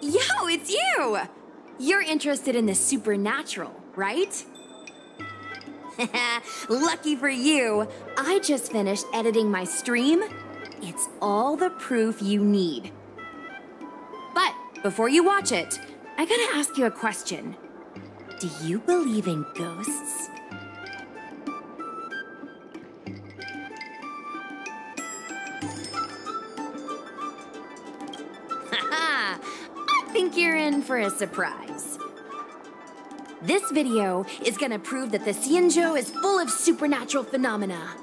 Yo, it's you! You're interested in the supernatural, right? Lucky for you, I just finished editing my stream. It's all the proof you need. But before you watch it, I gotta ask you a question. Do you believe in ghosts? Haha, I think you're in for a surprise. This video is gonna prove that the Xianzhou is full of supernatural phenomena.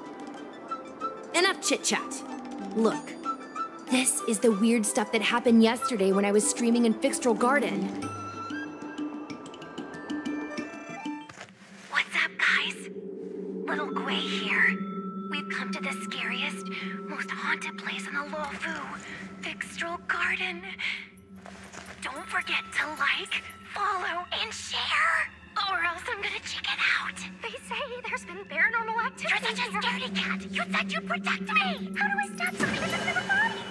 Enough chit-chat. Look, this is the weird stuff that happened yesterday when I was streaming in Fixtral Garden. What's up, guys? Little Gui here. We've come to the scariest, most haunted place in the Luofu, Fixtral Garden. Don't forget to like, follow, and share, or else I'm gonna check it out. They say there's been paranormal activity. You're such a scaredy cat. You said you'd protect me. How do I stab something that doesn't have a body?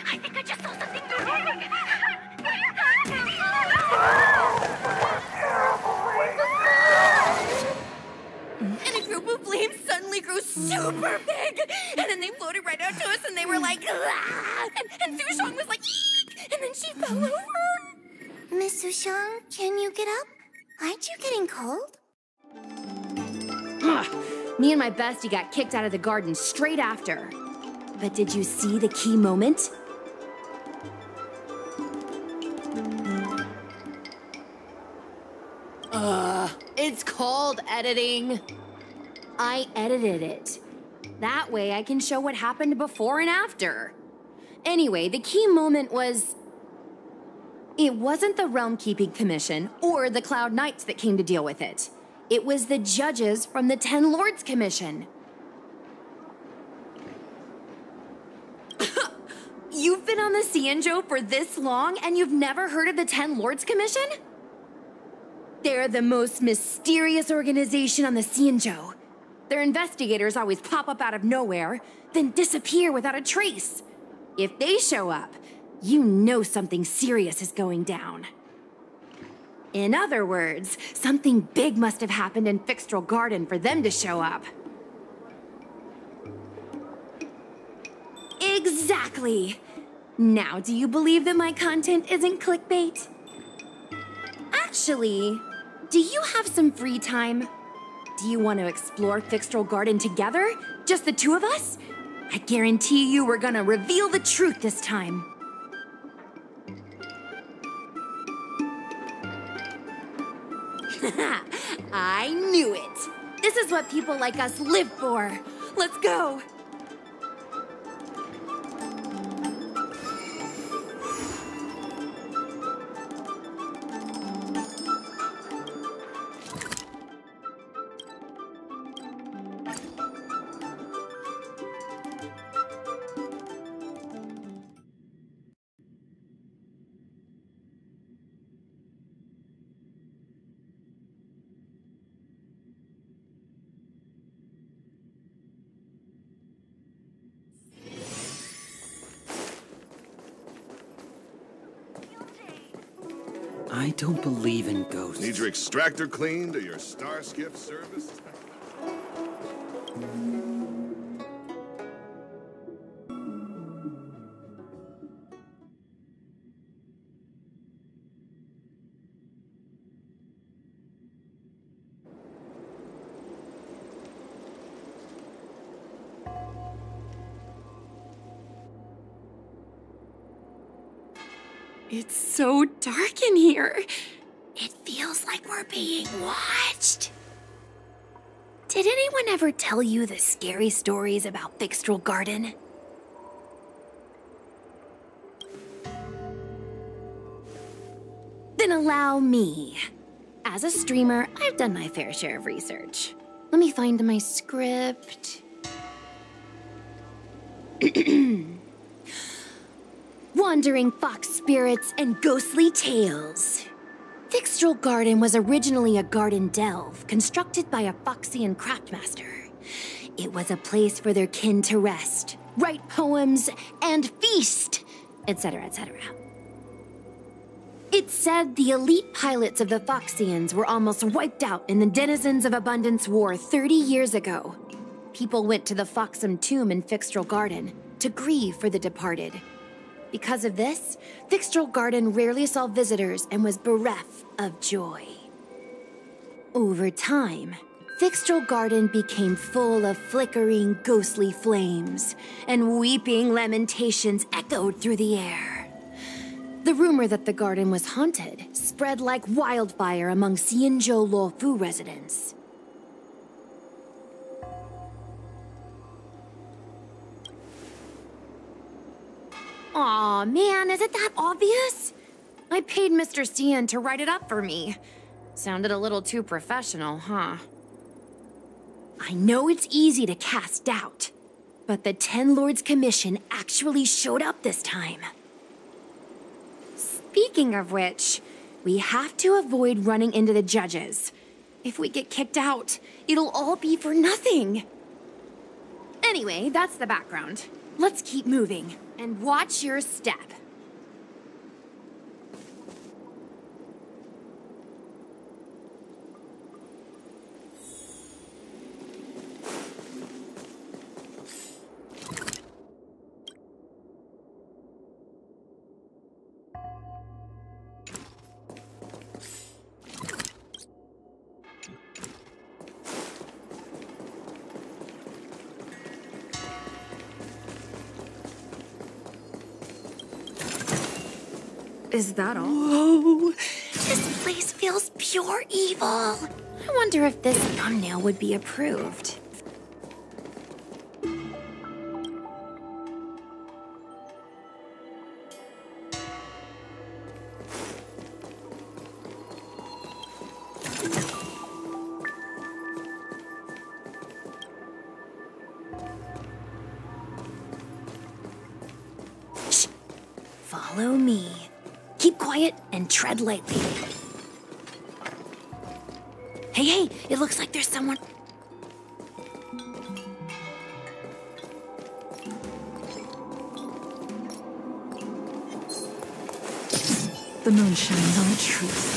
I think I just saw something moving. And a group of flames suddenly grew super big, and then they floated right out to us, and they were like, ah! And Sushong was like, eek! And then she fell over. Miss Sushong, can you get up? Aren't you getting cold? Ugh. Me and my bestie got kicked out of the garden straight after. But did you see the key moment? It's called editing. I edited it. That way I can show what happened before and after. Anyway, the key moment was... It wasn't the Realm Keeping Commission or the Cloud Knights that came to deal with it. It was the judges from the Ten Lords Commission. You've been on the Xianzhou for this long and you've never heard of the Ten Lords Commission? They're the most mysterious organization on the Xianzhou. Their investigators always pop up out of nowhere, then disappear without a trace. If they show up, you know something serious is going down. In other words, something big must have happened in Fixtral Garden for them to show up. Exactly! Now, do you believe that my content isn't clickbait? Actually, do you have some free time? Do you want to explore Fixtral Garden together? Just the two of us? I guarantee you we're gonna reveal the truth this time. I knew it! This is what people like us live for! Let's go! I don't believe in ghosts. Need your extractor cleaned or your star skiff serviced? It's so dark in here. It feels like we're being watched. Did anyone ever tell you the scary stories about Fixtral Garden? Then allow me. As a streamer, I've done my fair share of research. Let me find my script. Wandering fox spirits and ghostly tales. Fixtral Garden was originally a garden delve constructed by a Foxian craftmaster. It was a place for their kin to rest, write poems, and feast, etc., etc. It's said the elite pilots of the Foxians were almost wiped out in the Denizens of Abundance War 30 years ago. People went to the Foxam tomb in Fixtral Garden to grieve for the departed. Because of this, Fixtral Garden rarely saw visitors and was bereft of joy. Over time, Fixtral Garden became full of flickering, ghostly flames, and weeping lamentations echoed through the air. The rumor that the garden was haunted spread like wildfire among Xianzhou Luofu residents. Aw, man, is it that obvious? I paid Mr. Xian to write it up for me. Sounded a little too professional, huh? I know it's easy to cast doubt, but the Ten Lords Commission actually showed up this time. Speaking of which, we have to avoid running into the judges. If we get kicked out, it'll all be for nothing. Anyway, that's the background. Let's keep moving, and watch your step. Is that all? Whoa! This place feels pure evil. I wonder if this thumbnail would be approved. Shh! Follow me. Keep quiet and tread lightly. Hey, it looks like there's someone... The moon shines on the truth.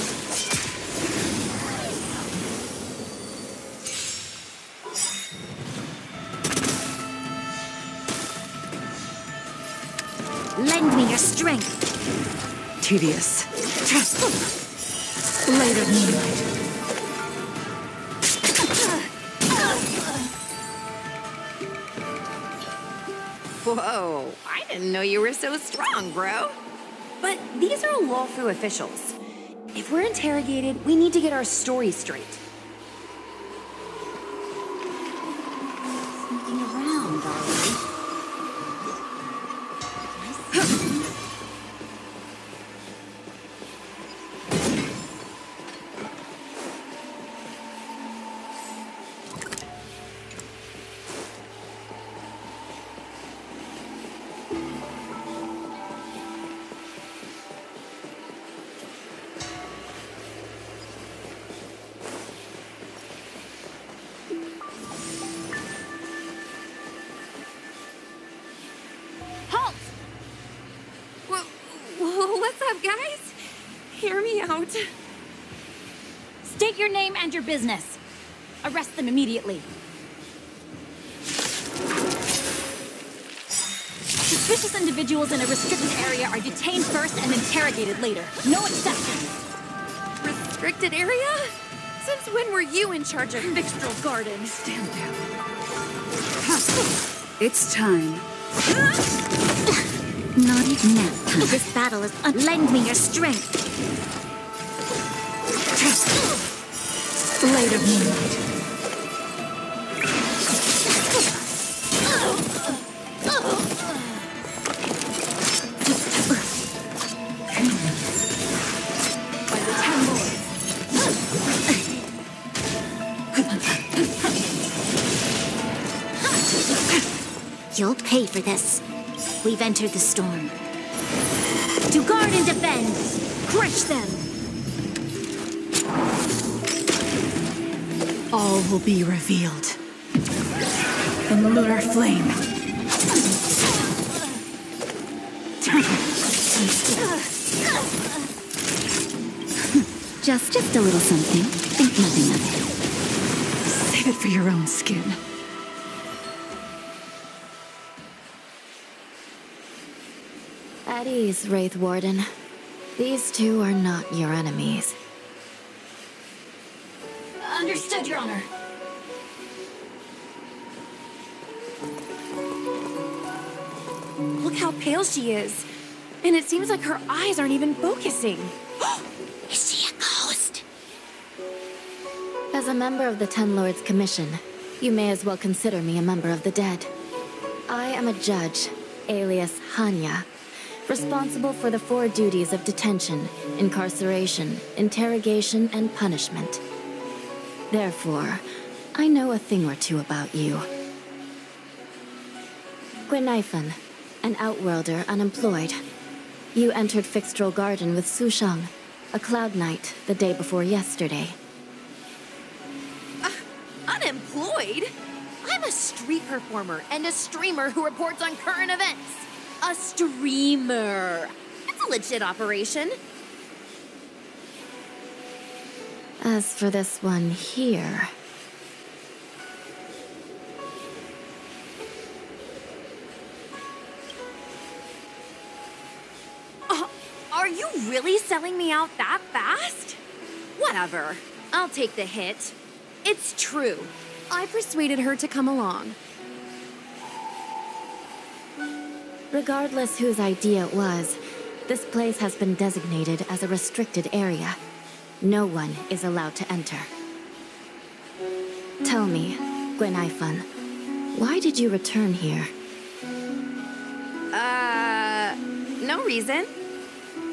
Lend me your strength. Tedious. Light of moonlight. Whoa, I didn't know you were so strong, bro. But these are Luofu officials. If we're interrogated, we need to get our story straight. Sneaking around, are we? What's up, guys? Hear me out. State your name and your business. Arrest them immediately. Suspicious individuals in a restricted area are detained first and interrogated later. No exceptions. Restricted area? Since when were you in charge of Fixtral Garden? Stand down. It's time. Not even nap time. This battle is lend me your strength. Blade of Moonlight. By the 10 lords. You'll pay for this. We've entered the storm. To guard and defend! Crush them! All will be revealed. In lunar flame. Just a little something. Think nothing of it. Save it for your own skin. At ease, Wraith Warden. These two are not your enemies. Understood, Your Honor. Look how pale she is. And it seems like her eyes aren't even focusing. Is she a ghost? As a member of the Ten Lords Commission, you may as well consider me a member of the dead. I am a judge, alias Hanya, responsible for the 4 duties of detention, incarceration, interrogation, and punishment. Therefore, I know a thing or two about you. Gwenifan, an outworlder unemployed. You entered Fixtral Garden with Sushang, a cloud knight, the day before yesterday. Unemployed? I'm a street performer and a streamer who reports on current events. A streamer. It's a legit operation. As for this one here... Are you really selling me out that fast? Whatever. I'll take the hit. It's true. I persuaded her to come along. Regardless whose idea it was, this place has been designated as a restricted area. No one is allowed to enter. Tell me, Gwenifan, why did you return here? No reason.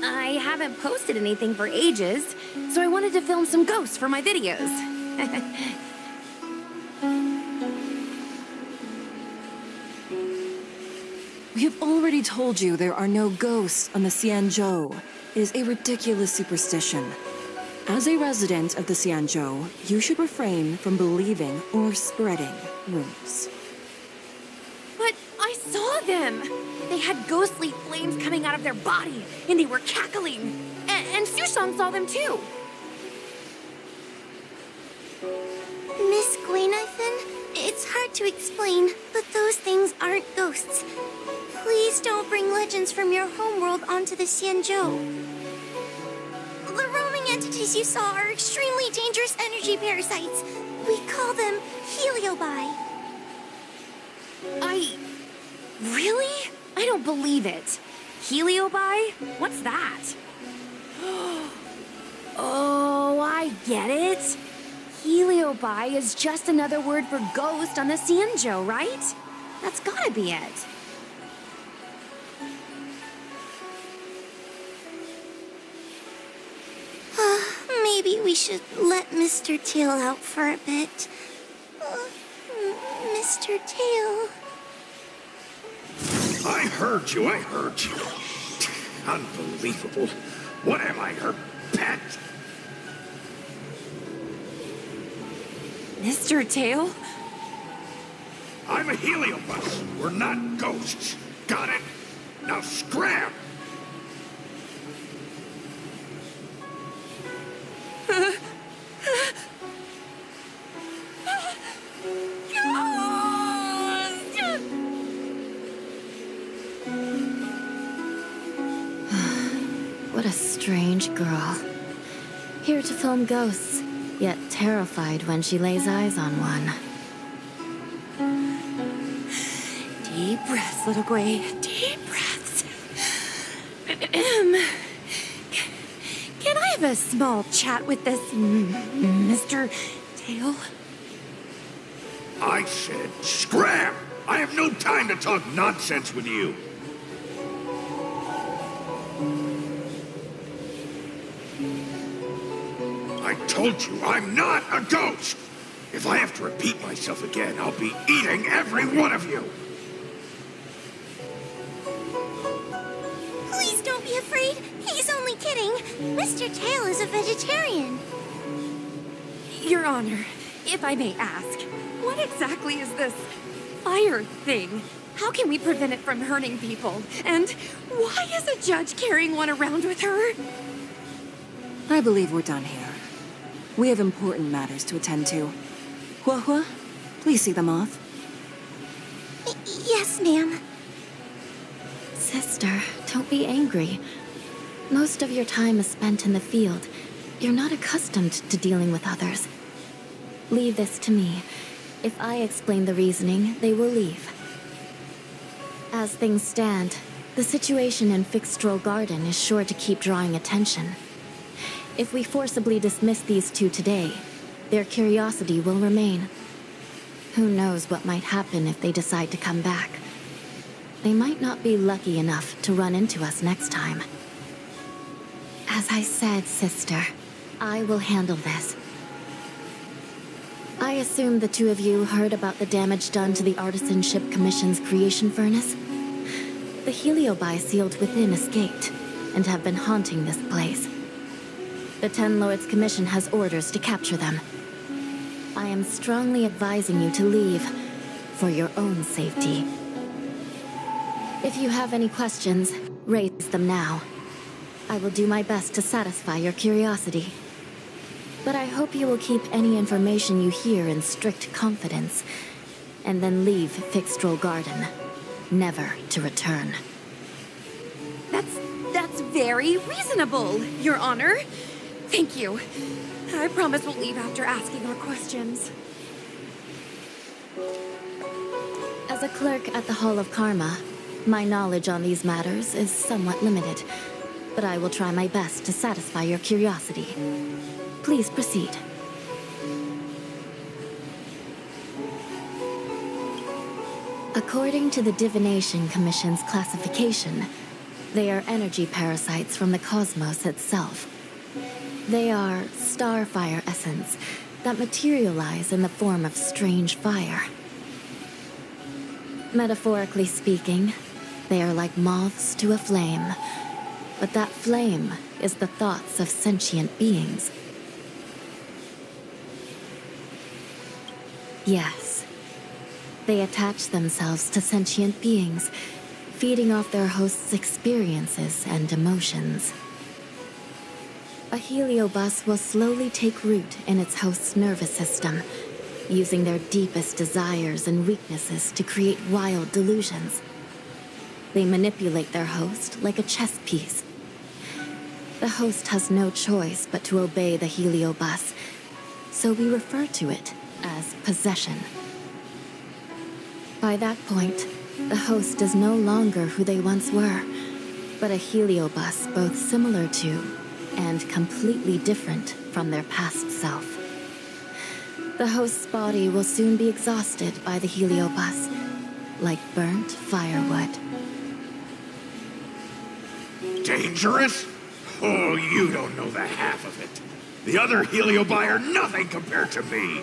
I haven't posted anything for ages, so I wanted to film some ghosts for my videos. We have already told you there are no ghosts on the Xianzhou. It is a ridiculous superstition. As a resident of the Xianzhou, you should refrain from believing or spreading rumors. But I saw them! They had ghostly flames coming out of their body, and they were cackling. And Sushang saw them too. Miss Gwenifan, it's hard to explain, but those things aren't ghosts. Please don't bring legends from your homeworld onto the Xianzhou. The roaming entities you saw are extremely dangerous energy parasites. We call them heliobi. Really? I don't believe it. Heliobi? What's that? Oh, I get it. Heliobi is just another word for ghost on the Xianzhou, right? That's gotta be it. Maybe we should let Mr. Tail out for a bit. Mr. Tail. I heard you. Unbelievable. What am I, her pet? Mr. Tail? I'm a heliobus. We're not ghosts. Got it? Now scram! What a strange girl. Here to film ghosts, yet terrified when she lays eyes on one. Deep breaths, little Gray. Deep breaths. Can I have a small chat with this Mr. Tail? I said scram! I have no time to talk nonsense with you. I told you, I'm not a ghost! If I have to repeat myself again, I'll be eating every one of you! Please don't be afraid. He's only kidding. Mr. Tail is a vegetarian. Your Honor, if I may ask, what exactly is this fire thing? How can we prevent it from hurting people? And why is a judge carrying one around with her? I believe we're done here. We have important matters to attend to. Hua, please see them off. Yes, ma'am. Sister, don't be angry. Most of your time is spent in the field. You're not accustomed to dealing with others. Leave this to me. If I explain the reasoning, they will leave. As things stand, the situation in Fixstroll Garden is sure to keep drawing attention. If we forcibly dismiss these two today, their curiosity will remain. Who knows what might happen if they decide to come back. They might not be lucky enough to run into us next time. As I said, sister, I will handle this. I assume the two of you heard about the damage done to the Artisanship Commission's creation furnace? The Heliobi sealed within escaped, and have been haunting this place. The Ten Lords Commission has orders to capture them. I am strongly advising you to leave, for your own safety. If you have any questions, raise them now. I will do my best to satisfy your curiosity. But I hope you will keep any information you hear in strict confidence, and then leave Fixstroll Garden, never to return. That's very reasonable, Your Honor. Thank you. I promise we'll leave after asking our questions. As a clerk at the Hall of Karma, my knowledge on these matters is somewhat limited, but I will try my best to satisfy your curiosity. Please proceed. According to the Divination Commission's classification, they are energy parasites from the cosmos itself. They are starfire essence that materialize in the form of strange fire. Metaphorically speaking, they are like moths to a flame, but that flame is the thoughts of sentient beings. Yes, they attach themselves to sentient beings, feeding off their host's experiences and emotions. A heliobus will slowly take root in its host's nervous system, using their deepest desires and weaknesses to create wild delusions. They manipulate their host like a chess piece. The host has no choice but to obey the heliobus, so we refer to it as possession. By that point, the host is no longer who they once were, but a heliobus both similar to and completely different from their past self. The host's body will soon be exhausted by the heliobus, like burnt firewood. Dangerous? Oh, you don't know the half of it. The other Heliobi are nothing compared to me.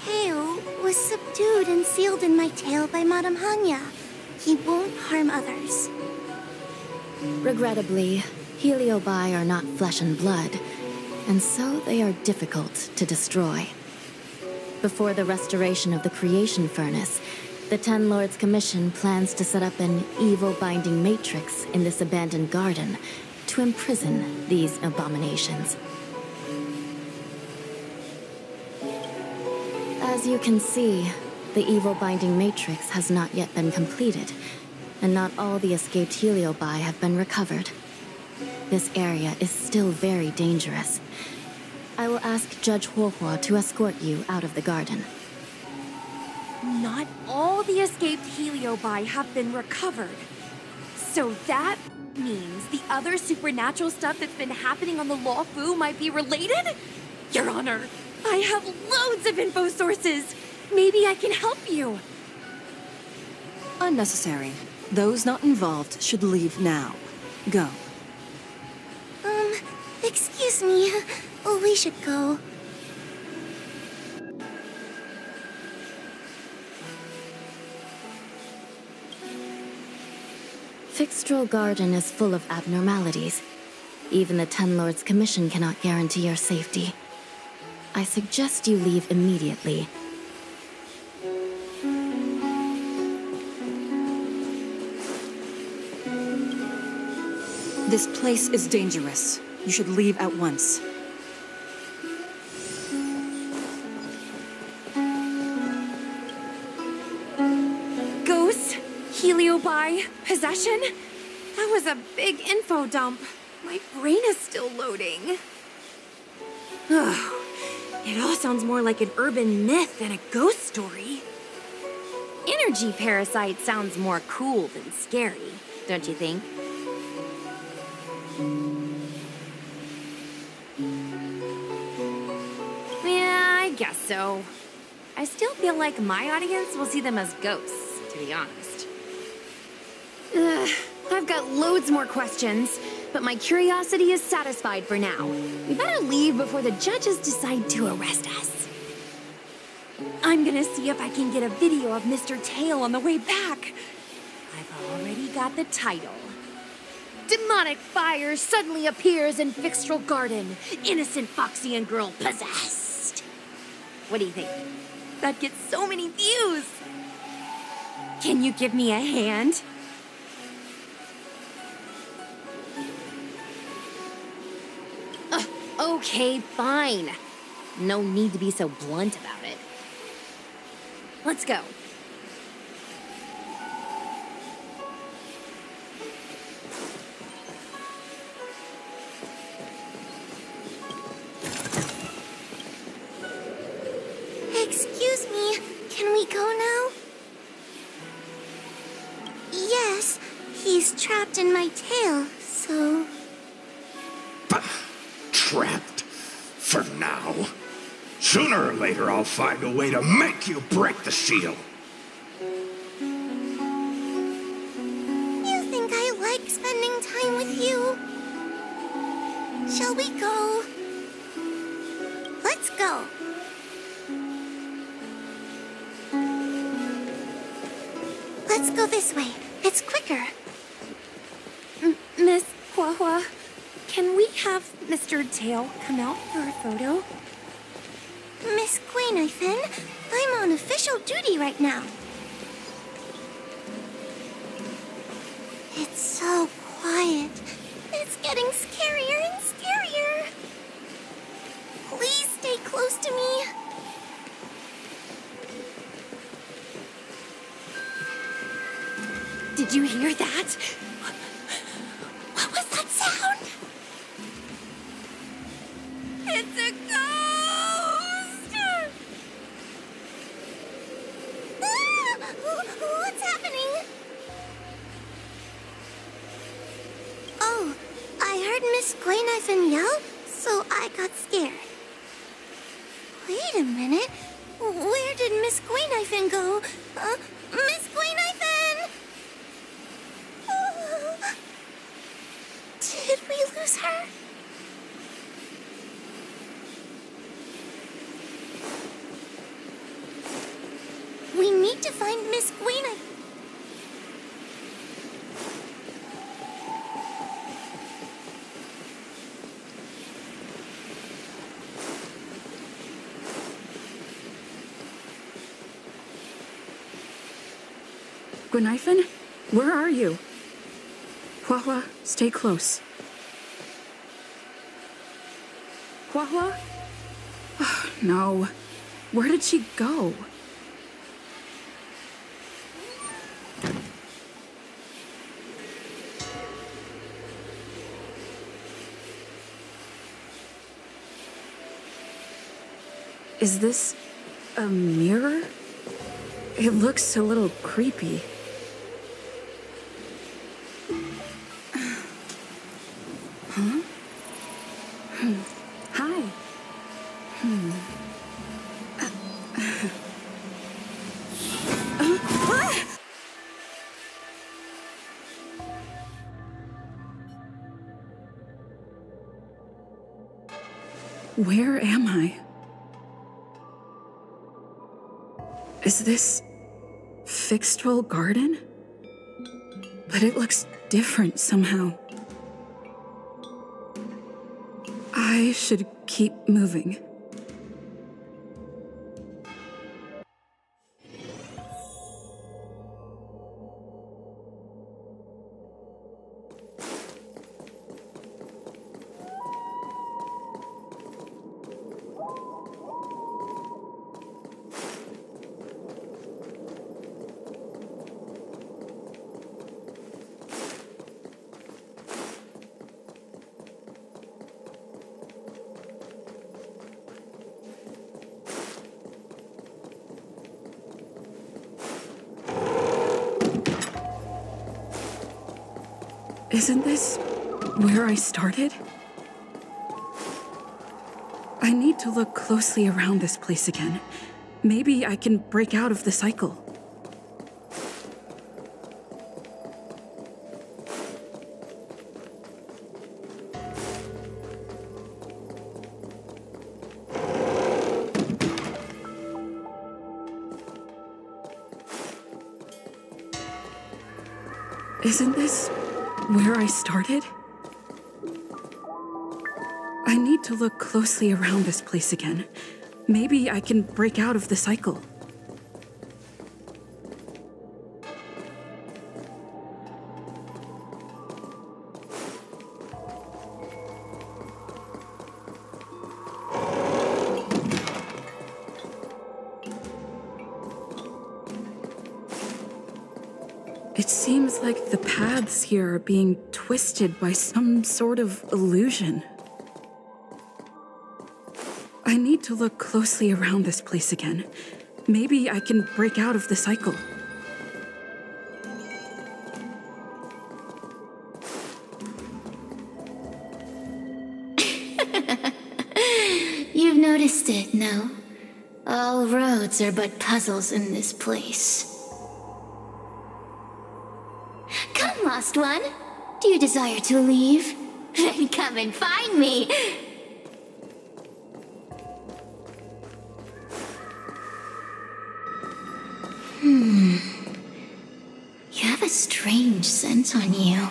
Tail was subdued and sealed in my tail by Madame Hanya. He won't harm others. Regrettably, Heliobi are not flesh and blood, and so they are difficult to destroy. Before the restoration of the creation furnace, the Ten Lords Commission plans to set up an evil binding matrix in this abandoned garden to imprison these abominations. As you can see, the evil binding matrix has not yet been completed, and not all the escaped Heliobi have been recovered. This area is still very dangerous. I will ask Judge Huohua to escort you out of the garden. Not not all the escaped heliobi have been recovered. So that means the other supernatural stuff that's been happening on the Lawfu might be related? Your Honor, I have loads of info sources. Maybe I can help you. Unnecessary. Those not involved should leave now. Go. Excuse me. We should go. Fixtral Garden is full of abnormalities. Even the Ten Lords Commission cannot guarantee your safety. I suggest you leave immediately. This place is dangerous. You should leave at once. Ghosts, heliobi, possession? That was a big info dump. My brain is still loading. It all sounds more like an urban myth than a ghost story. Energy parasite sounds more cool than scary, don't you think? Yeah, I guess so. I still feel like my audience will see them as ghosts, to be honest. I've got loads more questions, but my curiosity is satisfied for now. We better leave before the judges decide to arrest us. I'm gonna see if I can get a video of Mr. Tail on the way back. I've already got the title. Demonic fire suddenly appears in Fixtral Garden. Innocent Foxian girl possessed. What do you think? That gets so many views. Can you give me a hand? Okay, fine. No need to be so blunt about it. Let's go. Excuse me, can we go now? Yes, he's trapped in my tail, so... Trapped. For now. Sooner or later, I'll find a way to make you break the seal. You think I like spending time with you? Shall we go? Let's go. Let's go this way. It's quicker. Miss Huahua, can we have Mr. Tail come out for a photo? Miss Guinevere, I'm on official duty right now. It's so quiet. It's getting scarier and scarier. Please stay close to me. Did you hear that? What was that sound? It's a ghost! What's happening? Oh, I heard Miss Guinevere yell, so I got scared. Wait a minute. Where did Miss Guinevere go? Miss Guinevere! Did we lose her? We need to find Miss Guinevere. Guinevere, where are you? Huahua, stay close. Huahua? Oh, no. Where did she go? Is this a mirror? It looks a little creepy. Huh? Hi. Where am I? Is this Fixtral Garden? But it looks different somehow. I should keep moving. Isn't this where I started? I need to look closely around this place again. Maybe I can break out of the cycle. Isn't this where I started? I need to look closely around this place again. Maybe I can break out of the cycle. It seems like the paths here are being twisted by some sort of illusion. I need to look closely around this place again. Maybe I can break out of the cycle. You've noticed it, no? All roads are but puzzles in this place. Come, lost one. Do you desire to leave? Then come and find me. You have a strange scent on you.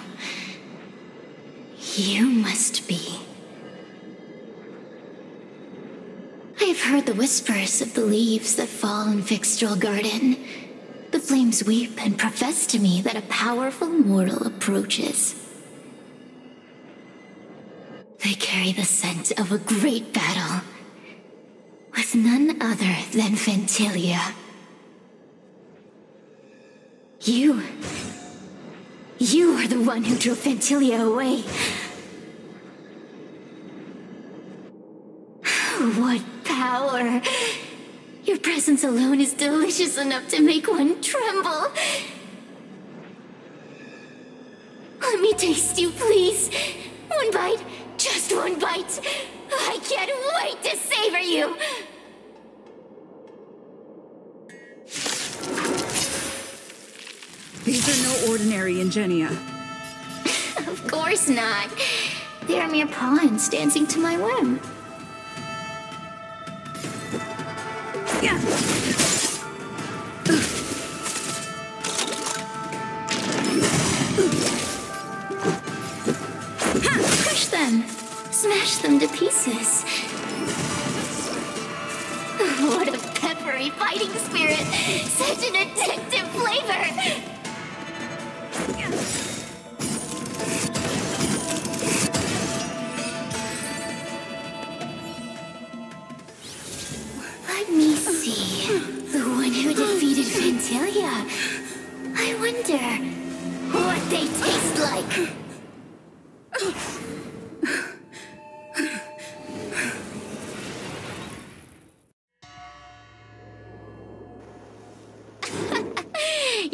You must be. I have heard the whispers of the leaves that fall in Fixtral Garden. The flames weep and profess to me that a powerful mortal approaches. They carry the scent of a great battle, with none other than Ventilia. You are the one who drove Ventilia away. What power! Your presence alone is delicious enough to make one tremble. Let me taste you, please. One bite, just one bite. I can't wait to savor you. These are no ordinary Ingenia. Of course not. They are mere pawns dancing to my whim. Yeah. Crush them. Smash them to pieces. What a peppery fighting spirit. Such an addictive flavor. Let me see. The one who defeated Ventilia. I wonder what they taste like.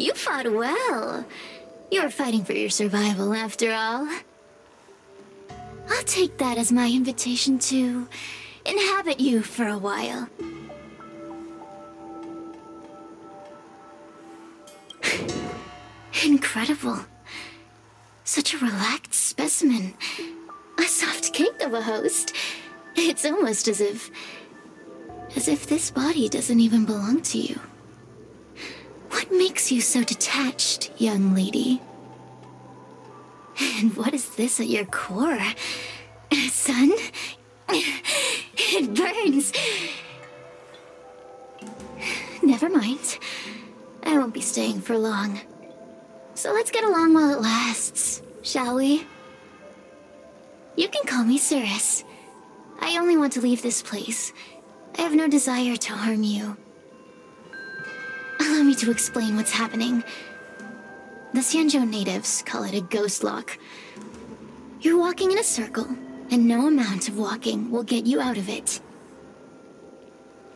You fought well. You're fighting for your survival, after all. I'll take that as my invitation to inhabit you for a while. Incredible. Such a relaxed specimen. A soft cake of a host. It's almost as if this body doesn't even belong to you. What makes you so detached, young lady? And what is this at your core? Sun? It burns. Never mind. I won't be staying for long. So let's get along while it lasts, shall we? You can call me Cirrus. I only want to leave this place. I have no desire to harm you. Allow me to explain what's happening. The Xianzhou natives call it a ghost lock. You're walking in a circle, and no amount of walking will get you out of it.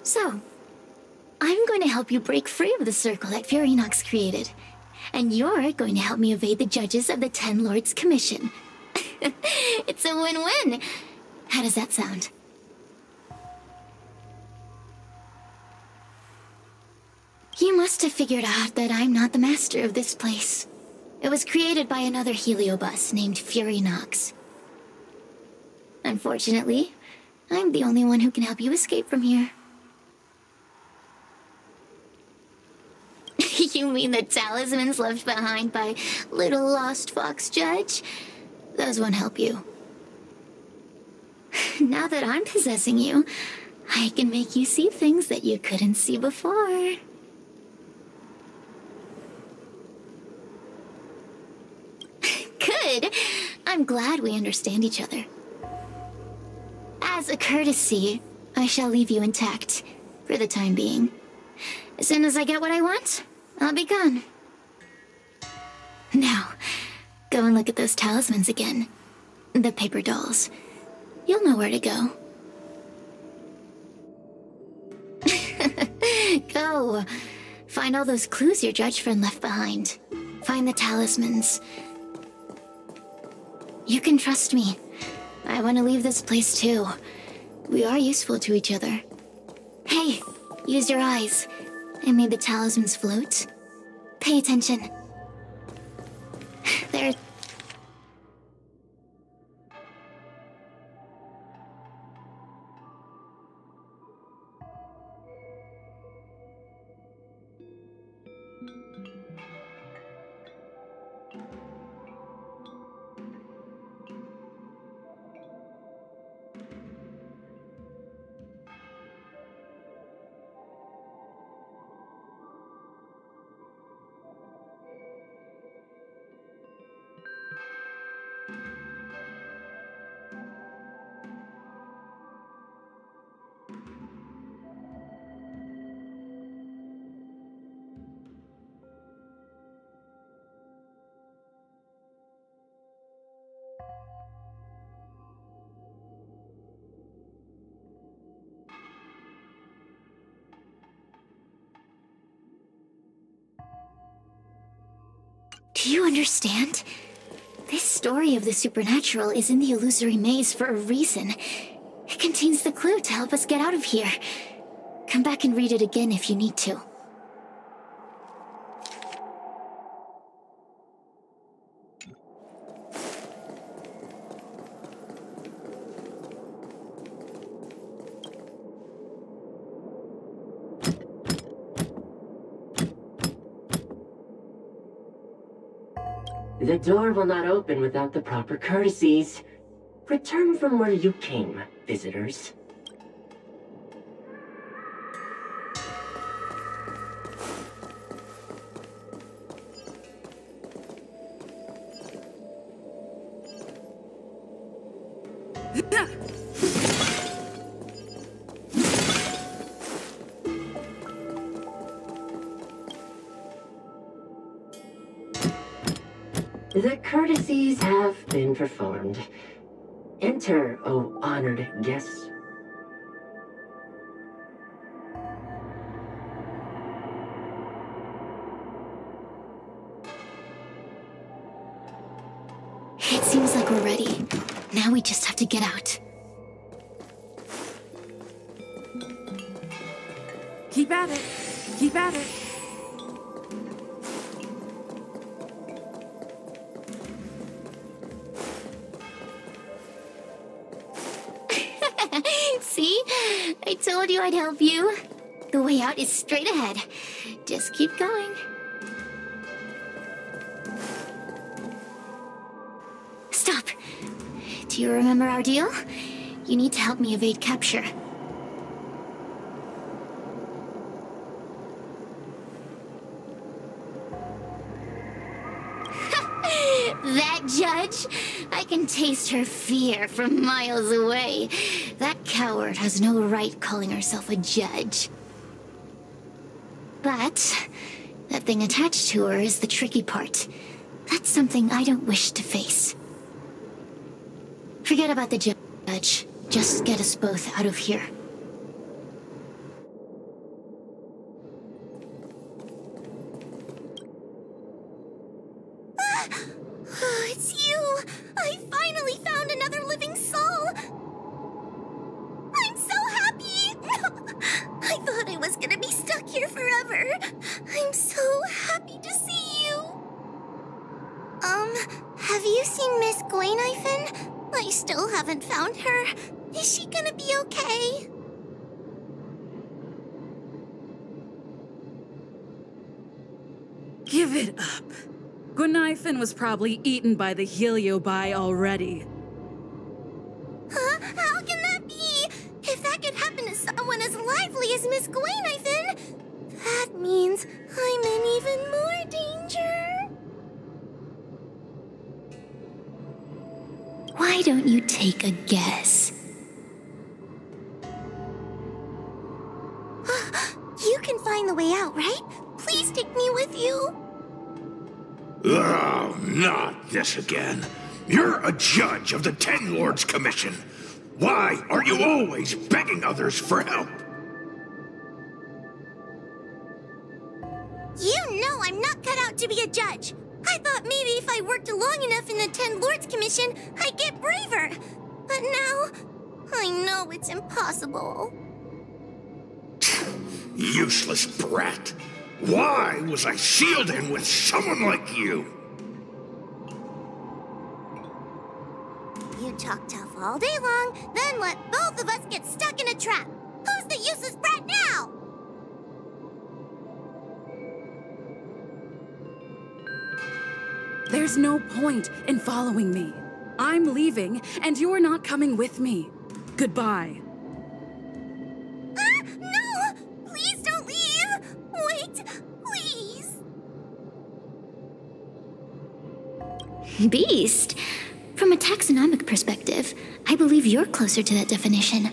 So, I'm going to help you break free of the circle that Furinox created. And you're going to help me evade the judges of the Ten Lords Commission. It's a win-win. How does that sound? You must have figured out that I'm not the master of this place. It was created by another heliobus named Furinox. Unfortunately, I'm the only one who can help you escape from here. You mean the talismans left behind by little lost fox judge? Those won't help you. Now that I'm possessing you, I can make you see things that you couldn't see before. Good. I'm glad we understand each other. As a courtesy, I shall leave you intact, for the time being. As soon as I get what I want, I'll be gone. Now, go and look at those talismans again. The paper dolls. You'll know where to go. Go. Find all those clues your judge friend left behind. Find the talismans. You can trust me. I want to leave this place too. We are useful to each other. Hey, use your eyes. I made the talismans float. Pay attention. They're... Do you understand? This story of the supernatural is in the illusory maze for a reason. It contains the clue to help us get out of here. Come back and read it again if you need to. The door will not open without the proper courtesies. Return from where you came, visitors. The courtesies have been performed. Enter, O honored guests. Seems like we're ready. Now we just have to get out. Keep at it. Keep at it. See? I told you I'd help you. The way out is straight ahead. Just keep going. Stop. Do you remember our deal? You need to help me evade capture. That judge? I can taste her fear from miles away. That coward has no right calling herself a judge. But that thing attached to her is the tricky part. That's something I don't wish to face. Forget about the judge. Just get us both out of here. It's you! I finally found another living soul! I'm so happy! I thought I was gonna be stuck here forever. I'm so happy to see you. Have you seen Miss Gwayniphen? I still haven't found her. Is she gonna be okay? Give it up. Gwayniphen was probably eaten by the Heliobi already. Huh? How can that be? If that could happen to someone as lively as Miss Gwayniphen, that means I'm in even more danger. Why don't you take a guess? You can find the way out, right? Please take me with you. Oh, not this again. You're a judge of the Ten Lords Commission. Why are you always begging others for help? You know I'm not cut out to be a judge. I thought maybe if I worked long enough in the Ten Lords Commission, I'd get braver. But now, I know it's impossible. Useless brat. Why was I sealed in with someone like you? You talk tough all day long, then let both of us get stuck in a trap. Who's the useless brat now? There's no point in following me. I'm leaving, and you're not coming with me. Goodbye. No! Please don't leave! Wait, please! Beast? From a taxonomic perspective, I believe you're closer to that definition.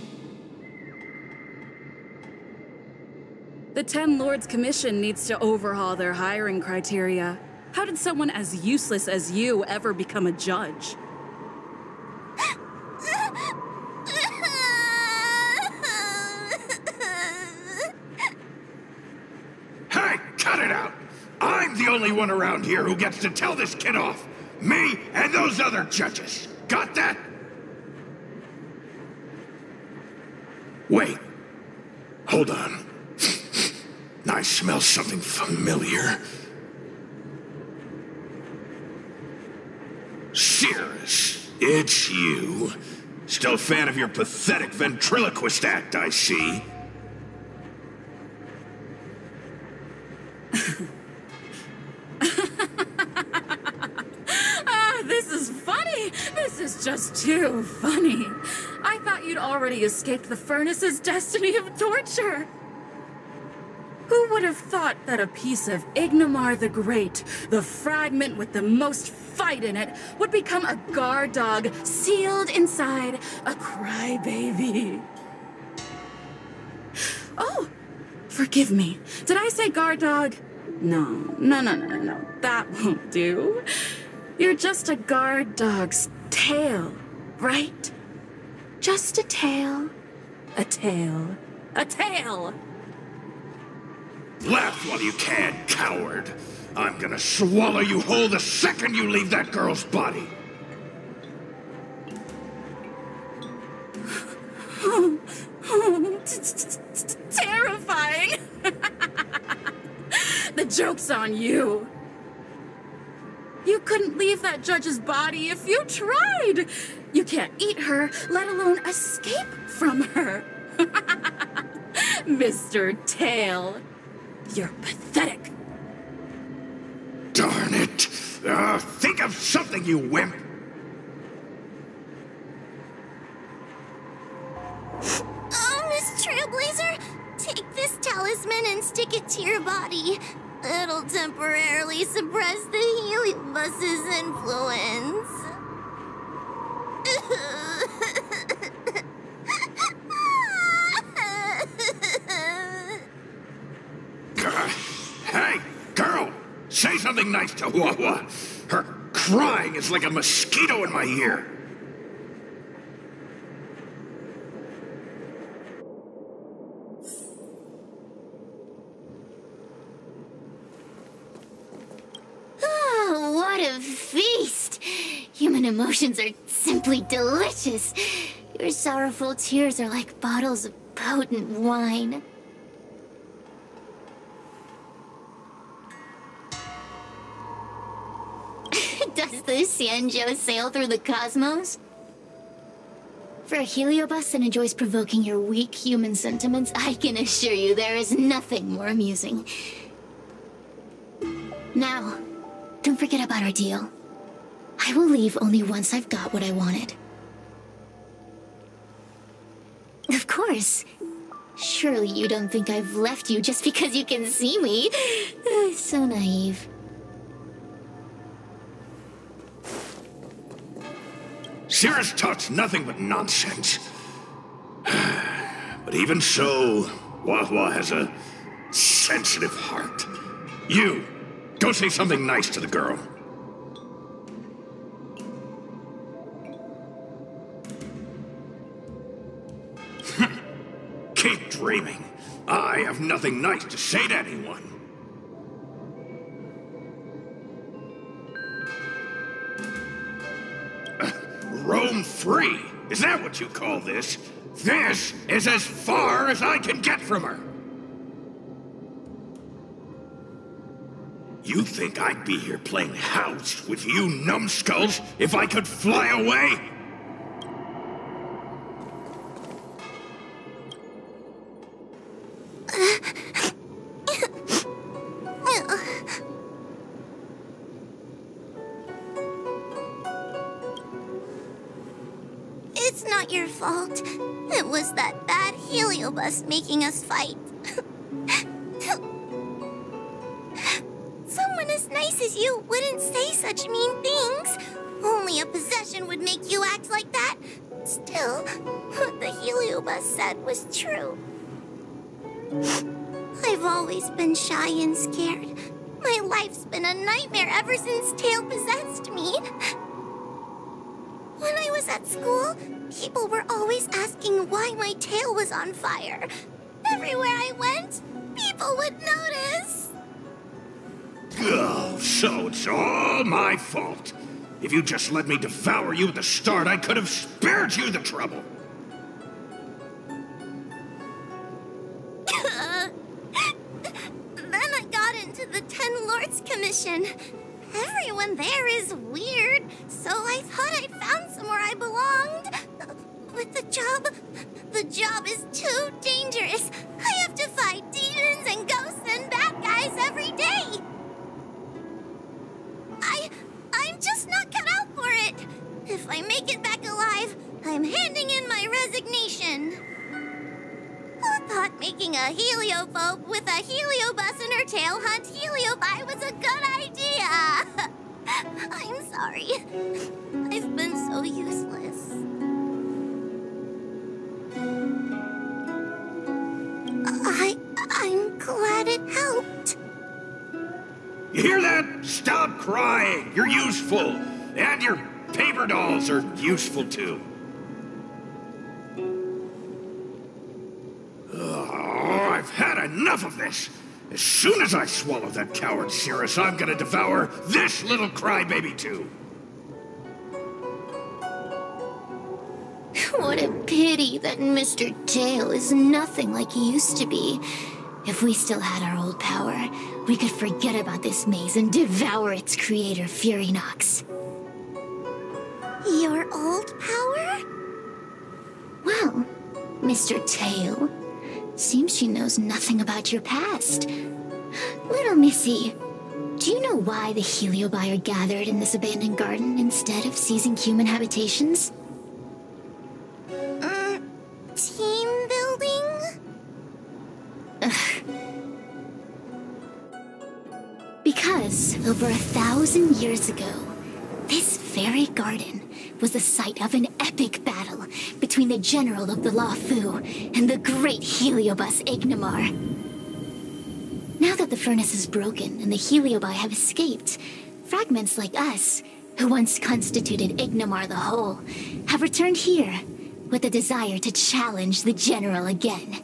The Ten Lords Commission needs to overhaul their hiring criteria. How did someone as useless as you ever become a judge? Hey, cut it out! I'm the only one around here who gets to tell this kid off. Me and those other judges. Got that? Wait. Hold on. I smell something familiar. Cirrus, it's you. Still a fan of your pathetic ventriloquist act, I see. This is funny! This is just too funny. I thought you'd already escaped the furnace's destiny of torture. Who would have thought that a piece of Ignomar the Great, the fragment with the most fight in it, would become a guard dog sealed inside a crybaby? Oh, forgive me. Did I say guard dog? No. That won't do. You're just a guard dog's tail, right? Just a tail. A tail. A tail! Laugh while you can, coward. I'm gonna swallow you whole the second you leave that girl's body. The joke's on you. You couldn't leave that judge's body if you tried. You can't eat her, let alone escape from her. Mr. Tail, you're pathetic. Darn it! Think of something, you wimp! Oh, Miss Trailblazer, take this talisman and stick it to your body. It'll temporarily suppress the Heliobus's influence. Hey, girl! Say something nice to Wawa. Her crying is like a mosquito in my ear. Oh, what a feast! Human emotions are simply delicious. Your sorrowful tears are like bottles of potent wine. Does the Xianzhou sail through the cosmos? For a Heliobus that enjoys provoking your weak human sentiments, I can assure you there is nothing more amusing. Now, don't forget about our deal. I will leave only once I've got what I wanted. Of course. Surely you don't think I've left you just because you can see me. So naive. Cirrus talks nothing but nonsense. But even so, Wawa has a sensitive heart. You, go say something nice to the girl. Keep dreaming. I have nothing nice to say to anyone. Roam free? Is that what you call this? This is as far as I can get from her. You think I'd be here playing house with you numbskulls if I could fly away? It's not your fault. It was that bad Heliobus making us fight. Someone as nice as you wouldn't say such mean things. Only a possession would make you act like that. Still, what the Heliobus said was true. I've always been shy and scared. My life's been a nightmare ever since Tail possessed me. When I was at school, people were always asking why my tail was on fire. Everywhere I went, people would notice. Oh, so it's all my fault. If you just let me devour you at the start, I could have spared you the trouble. Then I got into the 10 Lords Commission. Everyone there is weird, so I thought I'd found somewhere I belonged. But the job is too dangerous. I have to fight demons and ghosts and bad guys every day. I'm just not cut out for it. If I make it back alive, I'm handing in my resignation. Who thought making a heliophobe with a heliobus in her tail hunt heliobi was a good idea? I'm sorry. I've been so useless. I'm glad it helped. You hear that? Stop crying. You're useful. And your paper dolls are useful too. Oh, I've had enough of this. As soon as I swallow that coward Cirrus, I'm gonna devour this little crybaby too. What a pity that Mr. Tail is nothing like he used to be. If we still had our old power, we could forget about this maze and devour its creator, Furynox. Your old power? Well, Mr. Tail, seems she knows nothing about your past. Little Missy, do you know why the Heliobi are gathered in this abandoned garden instead of seizing human habitations? Team building? Because over 1,000 years ago, this very garden was the site of an epic battle between the general of the Luofu and the great Heliobus Ignimar. Now that the furnace is broken and the Heliobi have escaped, fragments like us, who once constituted Ignimar the Whole, have returned here with a desire to challenge the general again.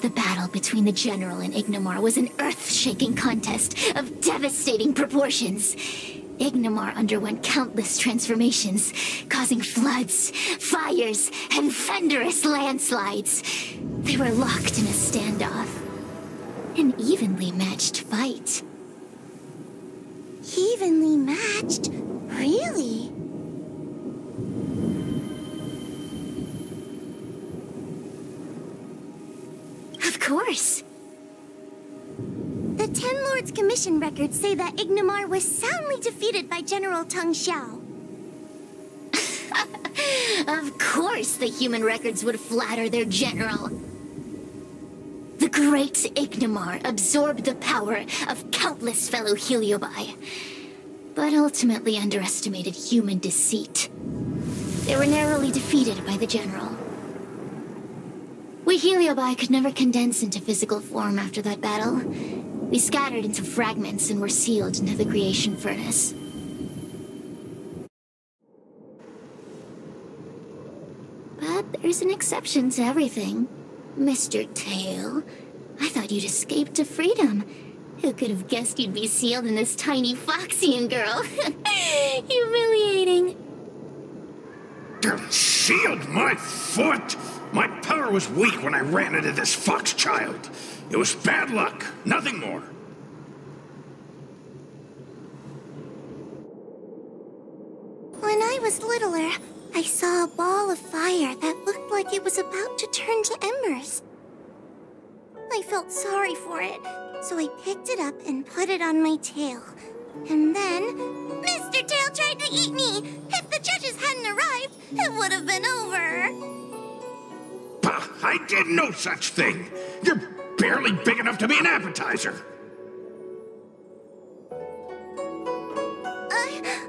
The battle between the general and Ignimar was an earth-shaking contest of devastating proportions. Ignimar underwent countless transformations, causing floods, fires, and thunderous landslides. They were locked in a standoff. An evenly matched fight. Evenly matched? Really? Of course. The Ten Lords Commission records say that Ignimar was soundly defeated by General Teng Xiao. Of course the human records would flatter their general. The great Ignimar absorbed the power of countless fellow Heliobi, but ultimately underestimated human deceit. They were narrowly defeated by the general. We Heliobi could never condense into physical form after that battle. We scattered into fragments and were sealed into the creation furnace. But there's an exception to everything. Mr. Tail, I thought you'd escaped to freedom. Who could have guessed you'd be sealed in this tiny Foxian girl? Humiliating. Sealed my foot? My power was weak when I ran into this fox child. It was bad luck, nothing more. When I was littler, I saw a ball of fire that looked like it was about to turn to embers. I felt sorry for it, so I picked it up and put it on my tail. And then, Mr. Tail tried to eat me! If the judges hadn't arrived, it would have been over. Bah, I did no such thing. You're barely big enough to be an appetizer.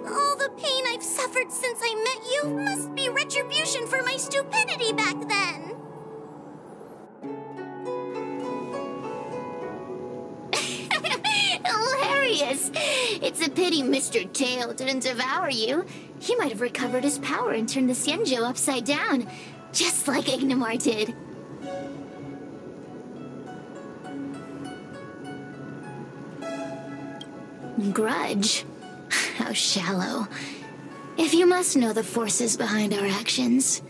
All the pain I've suffered since I met you must be retribution for my stupidity back then. Hilarious! It's a pity Mr. Tail didn't devour you. He might have recovered his power and turned the Xianzhou upside down, just like Ignimar did. Grudge? How shallow. If you must know the forces behind our actions,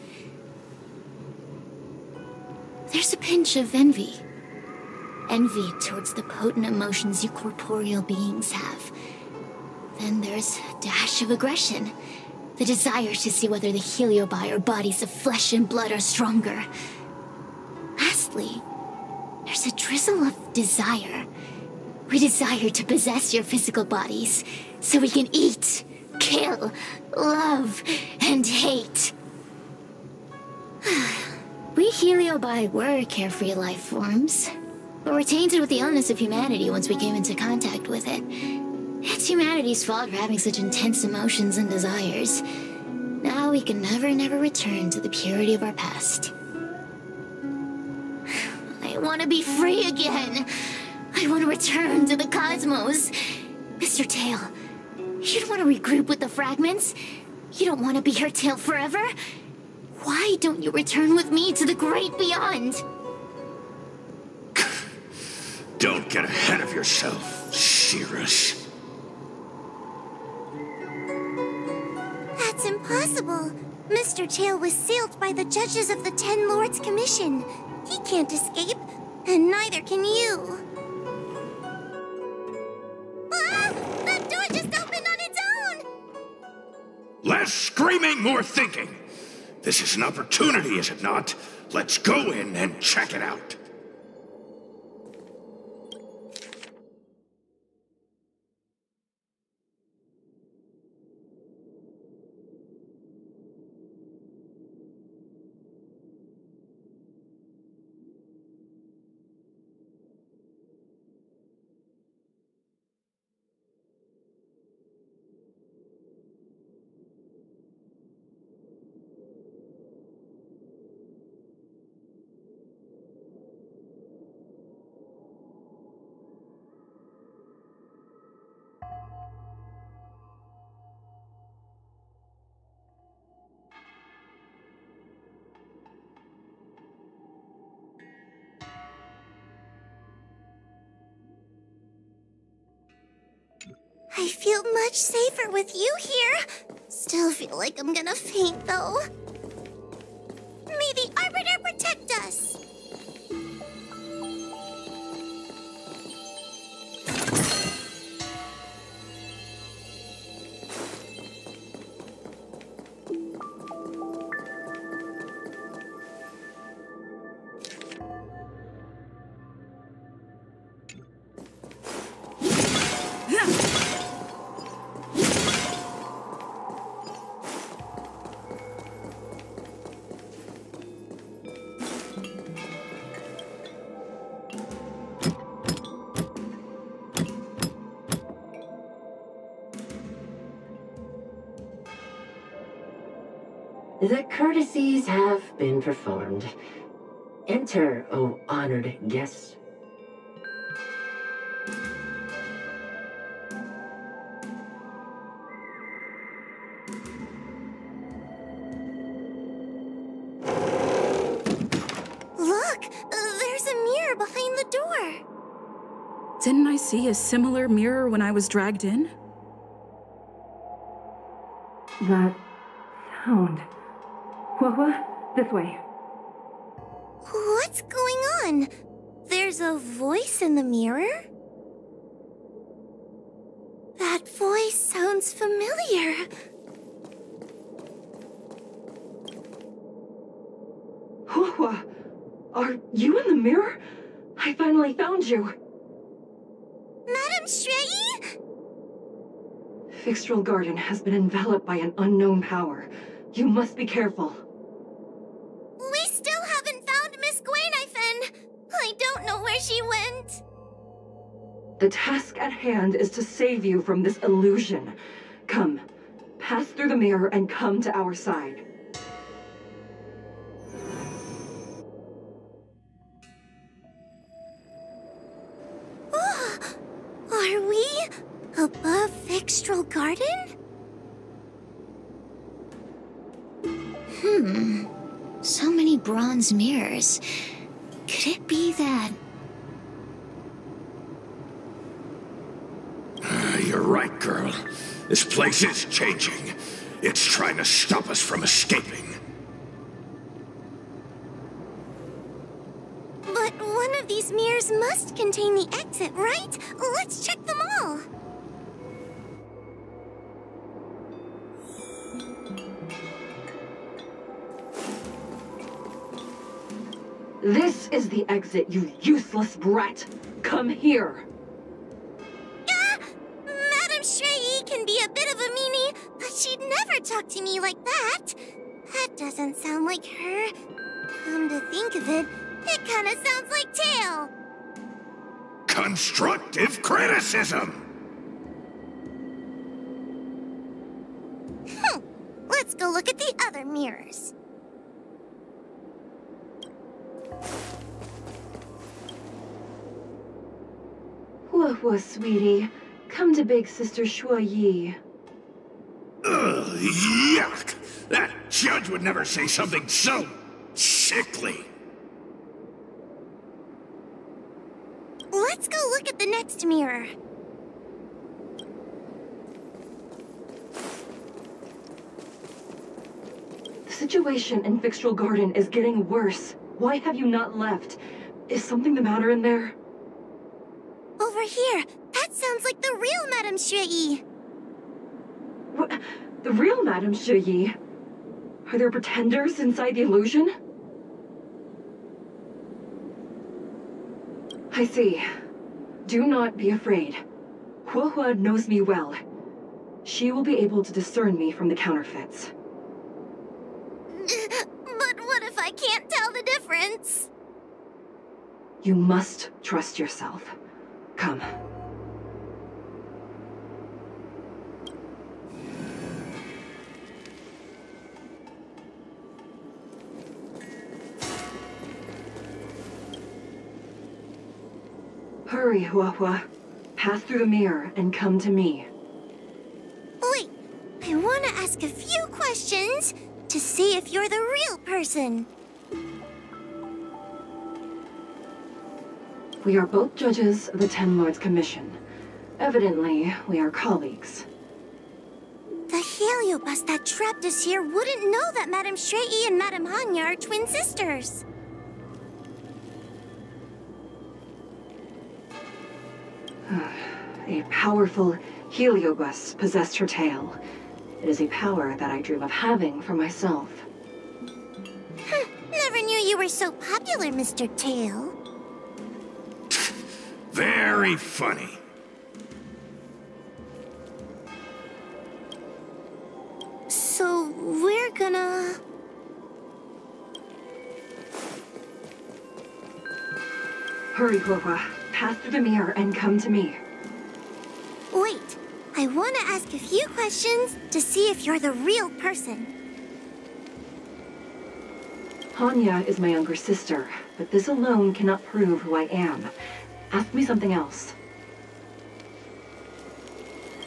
there's a pinch of envy. Envy towards the potent emotions you corporeal beings have. Then there's a dash of aggression. The desire to see whether the Heliobi or bodies of flesh and blood are stronger. Lastly, there's a drizzle of desire. We desire to possess your physical bodies, so we can eat, kill, love, and hate. We Heliobi were carefree life forms, but were tainted with the illness of humanity once we came into contact with it. It's humanity's fault for having such intense emotions and desires. Now we can never return to the purity of our past. I want to be free again. I want to return to the cosmos. Mr. Tail, you don't want to regroup with the fragments? You don't want to be her tail forever? Why don't you return with me to the great beyond? Don't get ahead of yourself, Cirrus. That's impossible. Mr. Tail was sealed by the judges of the Ten Lords Commission. He can't escape. And neither can you. Ah! That door just opened on its own! Less screaming, more thinking. This is an opportunity, is it not? Let's go in and check it out. I feel much safer with you here. Still feel like I'm gonna faint, though. May the Arbiter protect us! The courtesies have been performed. Enter, O honored guests. Look! There's a mirror behind the door! Didn't I see a similar mirror when I was dragged in? That sound. This way. What's going on? There's a voice in the mirror? That voice sounds familiar. Hua, are you in the mirror? I finally found you. Madam Shrey? Fixtral Garden has been enveloped by an unknown power. You must be careful. We still haven't found Miss Gwaynaifen. I don't know where she went. The task at hand is to save you from this illusion. Come, pass through the mirror and come to our side. Are we above Fixtral Garden? So many bronze mirrors. Could it be that... You're right, girl. This place is changing. It's trying to stop us from escaping. But one of these mirrors must contain the exit, right? Let's check them all. This is the exit, you useless brat! Come here! Madam Shrey can be a bit of a meanie, but she'd never talk to me like that. That doesn't sound like her. Come to think of it, it kinda sounds like Tail. Constructive criticism! Let's go look at the other mirrors. Whoa, sweetie. Come to Big Sister Shuo Yi. Ugh, yuck! That judge would never say something so sickly. Let's go look at the next mirror. The situation in Fixtral Garden is getting worse. Why have you not left? Is something the matter in there? Over here! That sounds like the real Madame Shui! What? The real Madame Shui? Are there pretenders inside the illusion? I see. Do not be afraid. Huohua knows me well. She will be able to discern me from the counterfeits. But what if I can't tell the difference? You must trust yourself. Come. Hurry, Huohua. Pass through the mirror and come to me. Wait, I want to ask a few questions to see if you're the real person. We are both judges of the Ten Lords Commission. Evidently, we are colleagues. The heliobus that trapped us here wouldn't know that Madame Shui and Madame Hanya are twin sisters. A powerful heliobus possessed her tail. It is a power that I dream of having for myself. Never knew you were so popular, Mr. Tail. Very funny. So, we're gonna... Hurry, Huohua. Pass through the mirror and come to me. Wait, I want to ask a few questions to see if you're the real person. Hanya is my younger sister, but this alone cannot prove who I am. Ask me something else.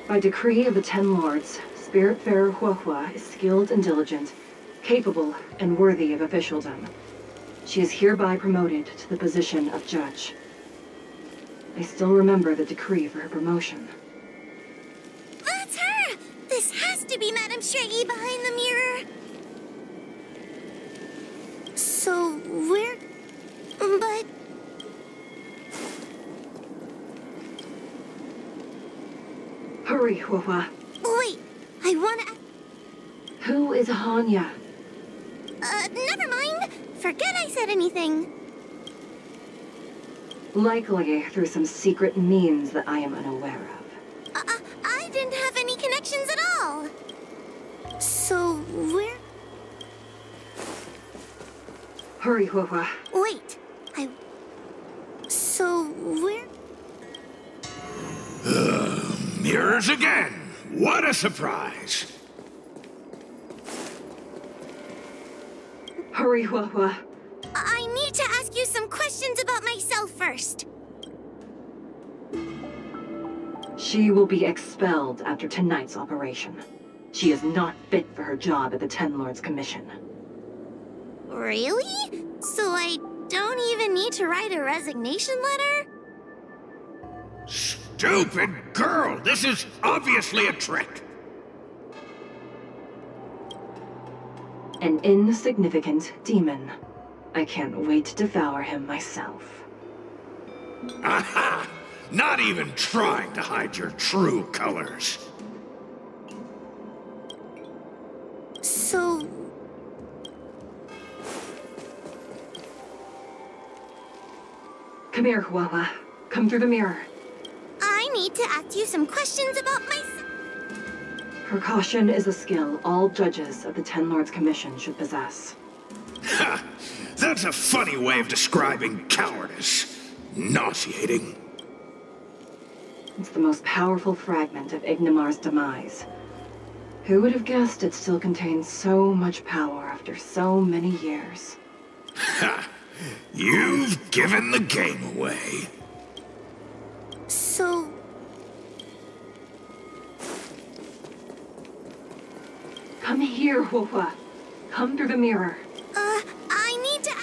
By decree of the Ten Lords, Spiritfarer Huohua is skilled and diligent, capable and worthy of officialdom. She is hereby promoted to the position of judge. I still remember the decree for her promotion. That's her! This has to be Madame Shui behind the mirror. So, we're... But... Hurry, Huohua. Wait, I wanna... Who is Hanya? Never mind. Forget I said anything. Likely through some secret means that I am unaware of. I didn't have any connections at all. So, where... Hurry, Huohua. Wait, So, where... Mirrors again. What a surprise. Hurry, Huohua. I need to ask you some questions about myself first. She will be expelled after tonight's operation. She is not fit for her job at the Ten Lords Commission. Really? So I don't even need to write a resignation letter? Stupid girl! This is obviously a trick! An insignificant demon. I can't wait to devour him myself. Aha! Not even trying to hide your true colors. So... Come here, Huohua. Come through the mirror. I need to ask you some questions about myself. Her caution is a skill all judges of the Ten Lords Commission should possess. Ha! That's a funny way of describing cowardice. Nauseating. It's the most powerful fragment of Ignimar's demise. Who would have guessed it still contains so much power after so many years? Ha! You've given the game away. So... Come here, Huohua. Come through the mirror. I need to...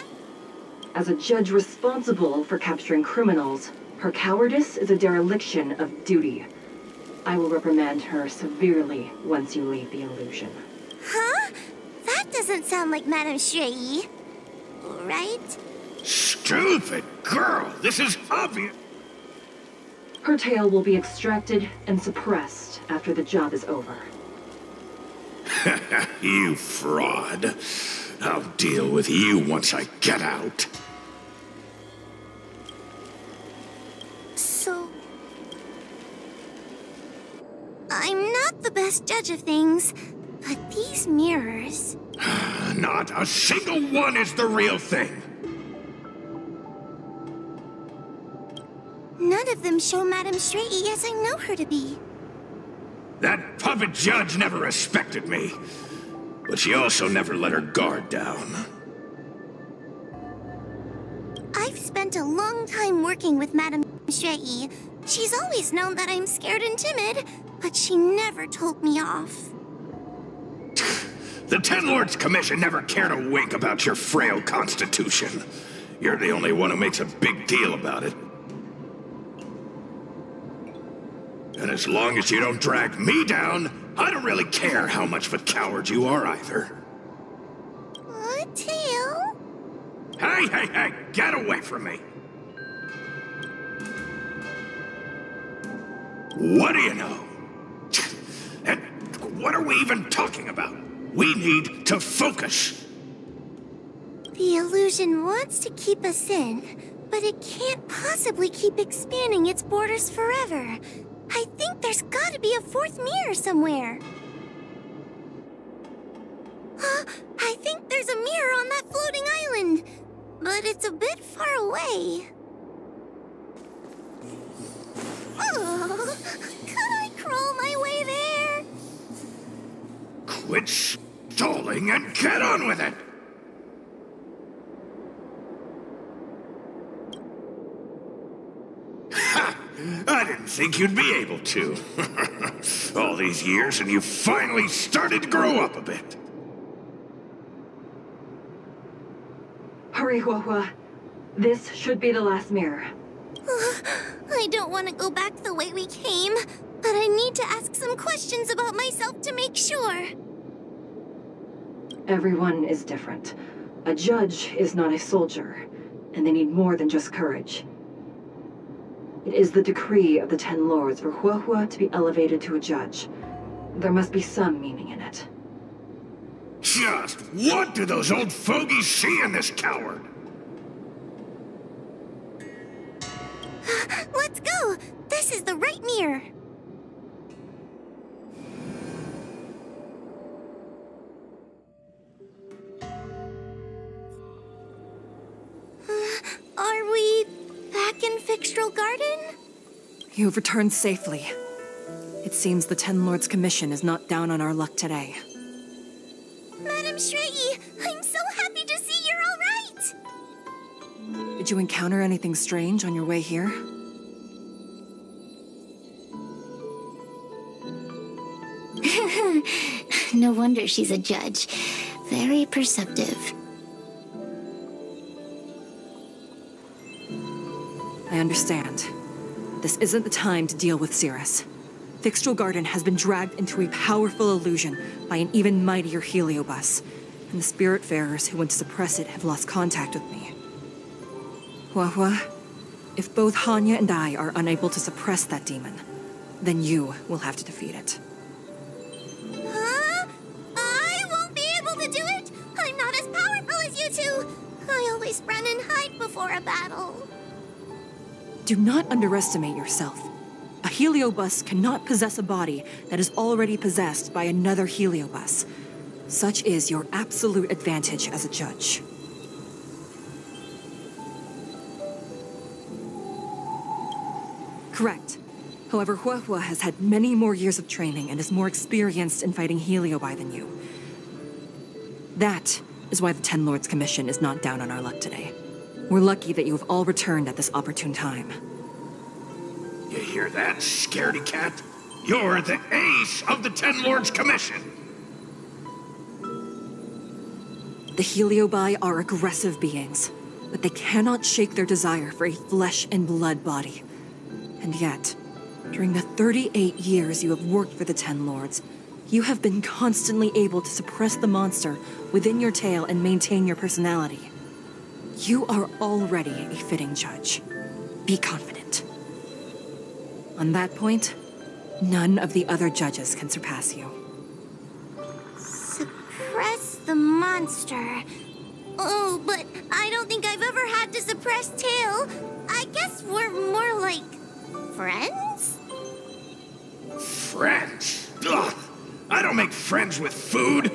As a judge responsible for capturing criminals, her cowardice is a dereliction of duty. I will reprimand her severely once you leave the illusion. Huh? That doesn't sound like Madame Shui. Right? Stupid girl! This is obvious! Her tail will be extracted and suppressed after the job is over. You fraud. I'll deal with you once I get out. So... I'm not the best judge of things, but these mirrors... Not a single one is the real thing. None of them show Madame Straighty as I know her to be. That puppet judge never respected me. But she also never let her guard down. I've spent a long time working with Madame Straighty. She's always known that I'm scared and timid, but she never told me off. The Ten Lords Commission never cared a wink about your frail constitution. You're the only one who makes a big deal about it. And as long as you don't drag me down, I don't really care how much of a coward you are either. Tail? Hey, get away from me! What do you know? And what are we even talking about? We need to focus. The illusion wants to keep us in, but it can't possibly keep expanding its borders forever. I think there's gotta be a fourth mirror somewhere. I think there's a mirror on that floating island, but it's a bit far away. Oh, could I crawl my way there? Quit stalling and get on with it! Ha! I didn't think you'd be able to. All these years and you finally started to grow up a bit. Hurry, Huahua. This should be the last mirror. I don't want to go back the way we came, but I need to ask some questions about myself to make sure. Everyone is different. A judge is not a soldier, and they need more than just courage. It is the decree of the Ten Lords for Huahua to be elevated to a judge. There must be some meaning in it. Just what do those old fogies see in this coward? Let's go! This is the right mirror! Are we back in Fixtral Garden? You have returned safely. It seems the Ten Lords Commission is not down on our luck today. Madame Straighty, I'm so happy to see you're all right! Did you encounter anything strange on your way here? No wonder she's a judge. Very perceptive. I understand. This isn't the time to deal with Cirrus. Fixtral Garden has been dragged into a powerful illusion by an even mightier heliobus, and the Spiritfarers who went to suppress it have lost contact with me. Huahua, if both Hanya and I are unable to suppress that demon, then you will have to defeat it. Huh? I won't be able to do it! I'm not as powerful as you two! I always run and hide before a battle. Do not underestimate yourself. A heliobus cannot possess a body that is already possessed by another heliobus. Such is your absolute advantage as a judge. Correct. However, Huahua has had many more years of training and is more experienced in fighting heliobi than you. That is why the Ten Lords Commission is not down on our luck today. We're lucky that you have all returned at this opportune time. You hear that, scaredy cat? You're the ace of the Ten Lords Commission! The heliobi are aggressive beings, but they cannot shake their desire for a flesh and blood body. And yet, during the 38 years you have worked for the Ten Lords, you have been constantly able to suppress the monster within your tail and maintain your personality. You are already a fitting judge. Be confident. On that point, none of the other judges can surpass you. Suppress the monster. Oh, but I don't think I've ever had to suppress Tail. I guess we're more like friends? Friends? Ugh! I don't make friends with food!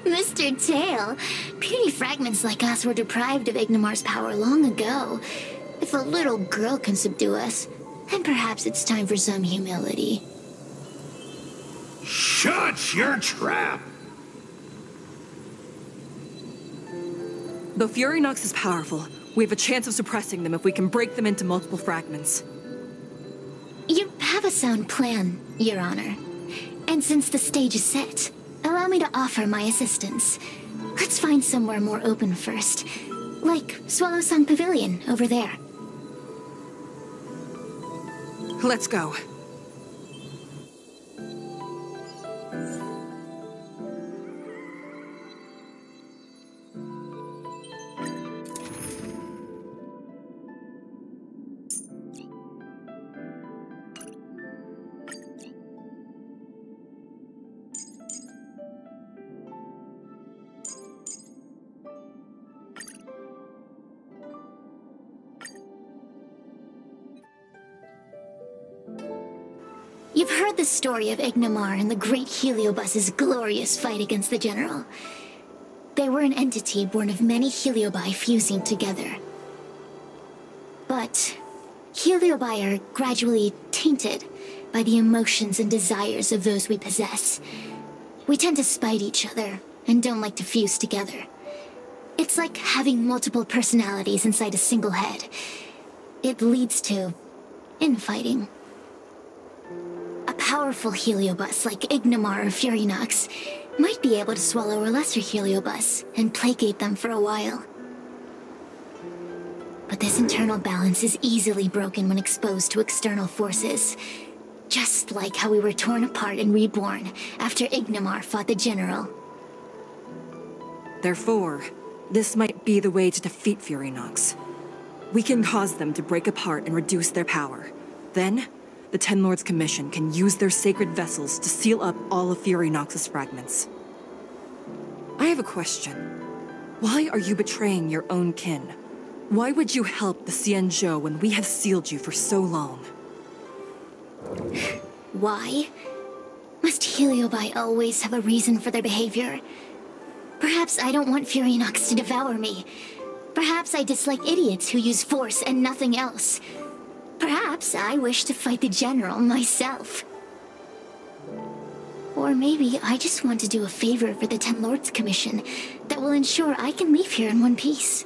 Mr. Tail, puny fragments like us were deprived of Ignimar's power long ago. If a little girl can subdue us, then perhaps it's time for some humility. Shut your trap! Though Fury Nox is powerful, we have a chance of suppressing them if we can break them into multiple fragments. You have a sound plan, Your Honor. And since the stage is set, allow me to offer my assistance. Let's find somewhere more open first. Like Swallow Song Pavilion over there. Let's go. You've heard the story of Ignimar and the great Heliobus's glorious fight against the General. They were an entity born of many Heliobi fusing together. But Heliobi are gradually tainted by the emotions and desires of those we possess. We tend to spite each other and don't like to fuse together. It's like having multiple personalities inside a single head. It leads to infighting. A powerful Heliobus like Ignimar or Fury Nox might be able to swallow a lesser Heliobus and placate them for a while. But this internal balance is easily broken when exposed to external forces. Just like how we were torn apart and reborn after Ignimar fought the General. Therefore, this might be the way to defeat Fury Nox. We can cause them to break apart and reduce their power. Then, the Ten Lords Commission can use their sacred vessels to seal up all of Fury Nox's fragments. I have a question. Why are you betraying your own kin? Why would you help the Xianzhou when we have sealed you for so long? Why? Must Heliobi always have a reason for their behavior? Perhaps I don't want Fury Nox to devour me. Perhaps I dislike idiots who use force and nothing else. Perhaps I wish to fight the General myself. Or maybe I just want to do a favor for the Ten Lords Commission that will ensure I can leave here in one piece.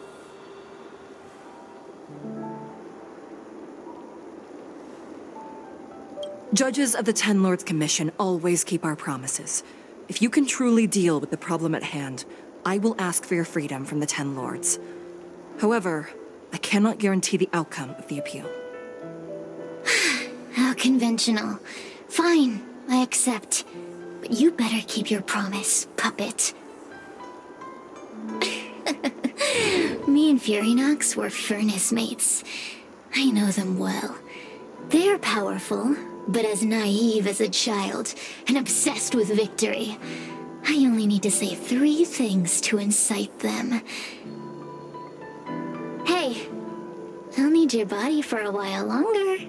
Judges of the Ten Lords Commission always keep our promises. If you can truly deal with the problem at hand, I will ask for your freedom from the Ten Lords. However, I cannot guarantee the outcome of the appeal. How conventional. Fine, I accept. But you better keep your promise, puppet. Me and Fury Nox were furnace mates. I know them well. They're powerful, but as naive as a child, and obsessed with victory. I only need to say 3 things to incite them. Hey, I'll need your body for a while longer.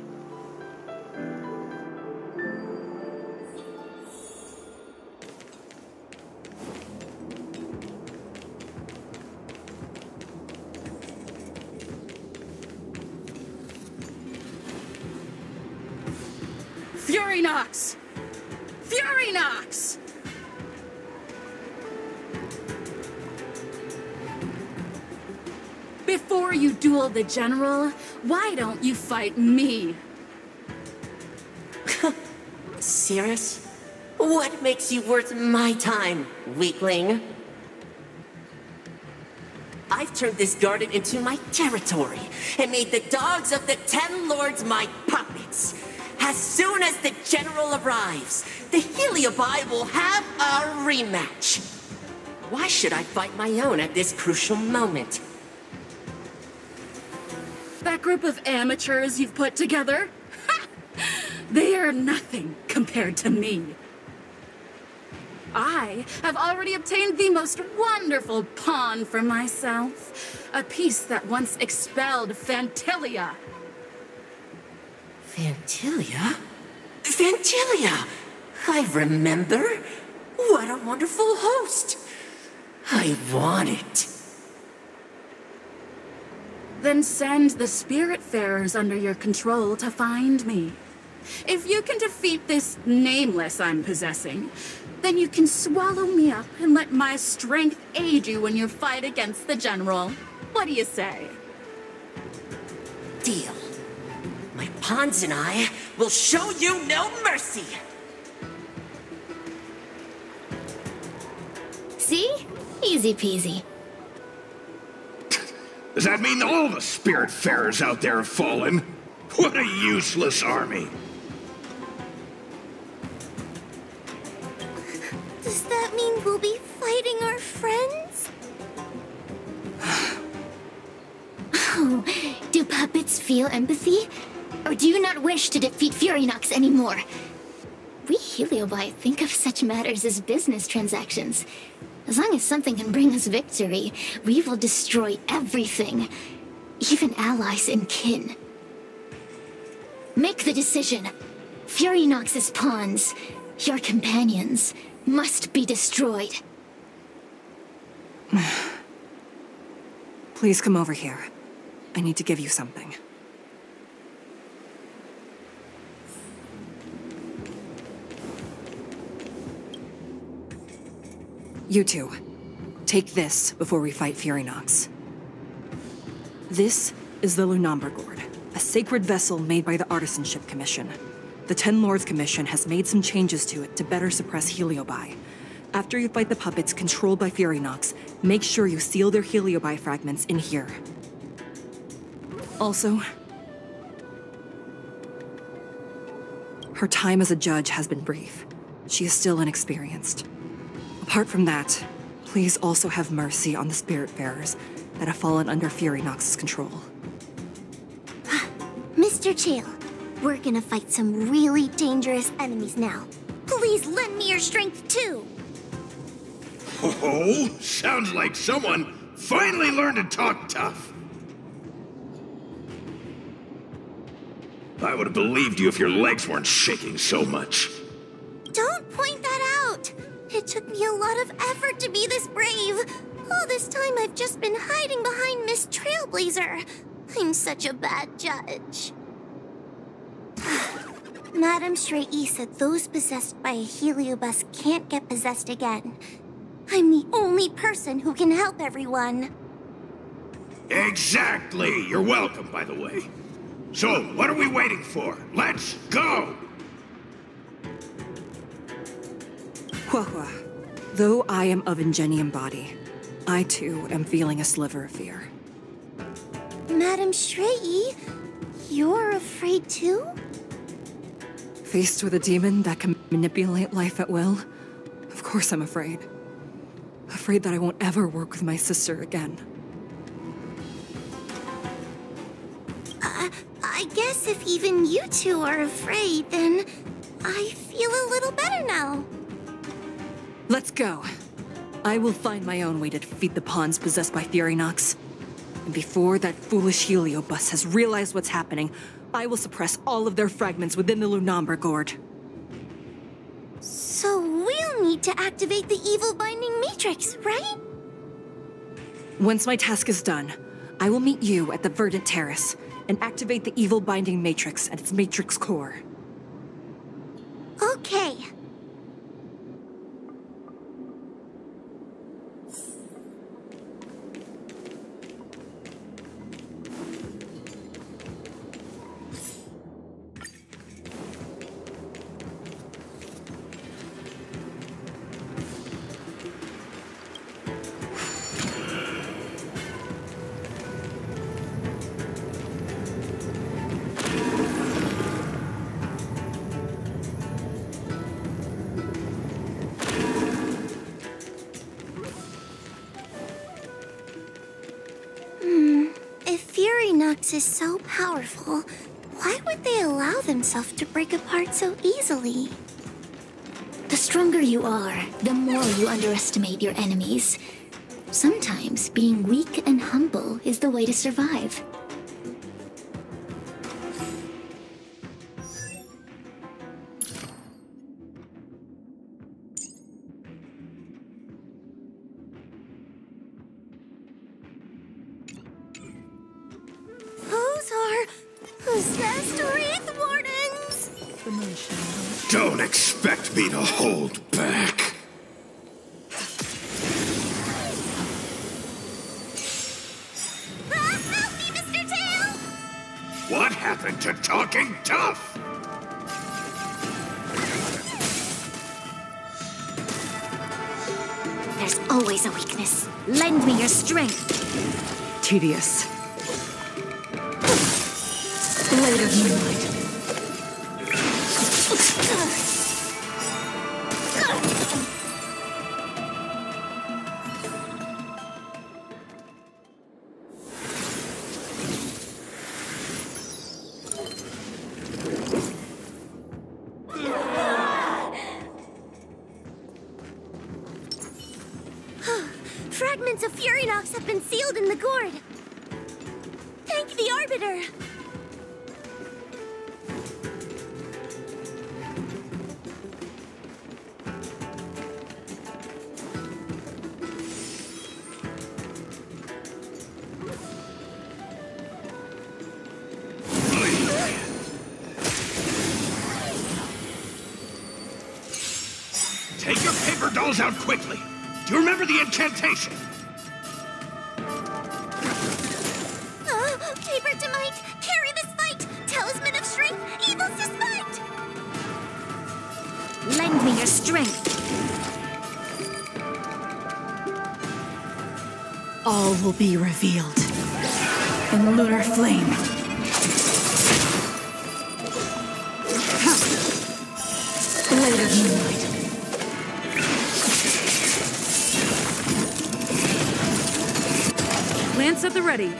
Fury Nox! Fury Nox! Before you duel the General, why don't you fight me? Serious? What makes you worth my time, weakling? I've turned this garden into my territory, and made the dogs of the Ten Lords my puppets. As soon as the General arrives, the Heliobi will have a rematch. Why should I fight my own at this crucial moment? That group of amateurs you've put together? Ha! They are nothing compared to me. I have already obtained the most wonderful pawn for myself. A piece that once expelled Fantilia. Fantilia? Fantilia! I remember. What a wonderful host. I want it. Then send the Spiritfarers under your control to find me. If you can defeat this nameless I'm possessing, then you can swallow me up and let my strength aid you when you fight against the General. What do you say? Deal. My pawns and I will show you no mercy. See? Easy peasy. Does that mean all the Spiritfarers out there have fallen? What a useless army. Does that mean we'll be fighting our friends? Oh, do puppets feel empathy? Or do you not wish to defeat Furinox anymore? We Heliobi think of such matters as business transactions. As long as something can bring us victory, we will destroy everything. Even allies and kin. Make the decision. Furinox's pawns, your companions, must be destroyed. Please come over here. I need to give you something. You two, take this before we fight Furinox. This is the Lunamber Gourd, a sacred vessel made by the Artisanship Commission. The Ten Lords Commission has made some changes to it to better suppress Heliobi. After you fight the puppets controlled by Furinox, make sure you seal their Heliobi fragments in here. Also, her time as a judge has been brief. She is still inexperienced. Apart from that, please also have mercy on the Spiritfarers that have fallen under Furinox's control. Mr. Chael, we're gonna fight some really dangerous enemies now. Please lend me your strength too! Oh, sounds like someone finally learned to talk tough. I would have believed you if your legs weren't shaking so much. Don't point that out! It took me a lot of effort to be this brave. All this time I've just been hiding behind Miss Trailblazer. I'm such a bad judge. Madame Straight-E said those possessed by a Heliobus can't get possessed again. I'm the only person who can help everyone. Exactly! You're welcome, by the way. So, what are we waiting for? Let's go! Huahua, though I am of Ingenium body, I too am feeling a sliver of fear. Madame Straight-E, you're afraid too? Faced with a demon that can manipulate life at will, of course I'm afraid. Afraid that I won't ever work with my sister again. I guess if even you two are afraid, then I feel a little better now. Let's go. I will find my own way to defeat the pawns possessed by Furinox. And before that foolish Heliobus has realized what's happening, I will suppress all of their fragments within the Lunamber Gourd. So we'll need to activate the evil binding matrix, right? Once my task is done, I will meet you at the Verdant Terrace and activate the evil binding matrix at its matrix core. Okay. Furinox is so powerful, why would they allow themselves to break apart so easily? The stronger you are, the more you underestimate your enemies. Sometimes being weak and humble is the way to survive. Don't expect me to hold back. Help me, Mr. Tail! What happened to talking tough? There's always a weakness. Lend me your strength. Tedious. Blade of moonlight. Fragments of Furinox have been sealed in the gourd. Thank the Arbiter. Take your paper dolls out quickly. Do you remember the incantation? Paper to might, carry this fight. Talisman of strength, evil's despite. Lend me your strength. All will be revealed in lunar flame. Blade of moonlight. Lance at the ready.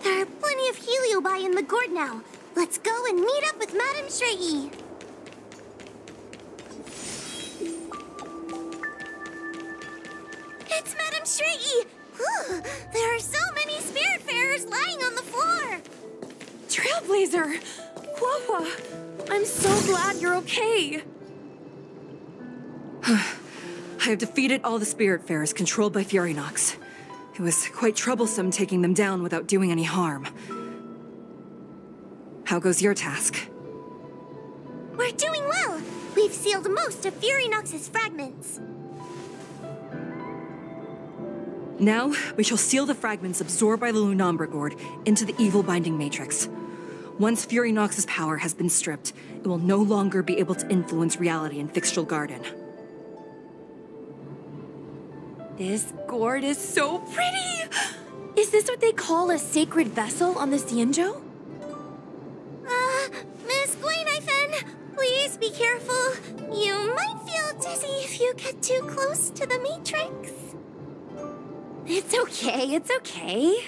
There are plenty of heliobi in the gourd now. Let's go and meet up with Madame Shrey. It's Madame Shrey! There are so many Spiritfarers lying on the floor! Trailblazer! Whoa! I'm so glad you're okay. I have defeated all the Spiritfarers controlled by Furinox. It was quite troublesome taking them down without doing any harm. How goes your task? We're doing well! We've sealed most of Furinox's fragments. Now, we shall seal the fragments absorbed by the Lunombra Gourd into the evil binding matrix. Once Furinox's power has been stripped, it will no longer be able to influence reality in Fixtral Garden. This gourd is so pretty! Is this what they call a sacred vessel on the Xianzhou? Miss Gwainifin, please be careful. You might feel dizzy if you get too close to the matrix. It's okay.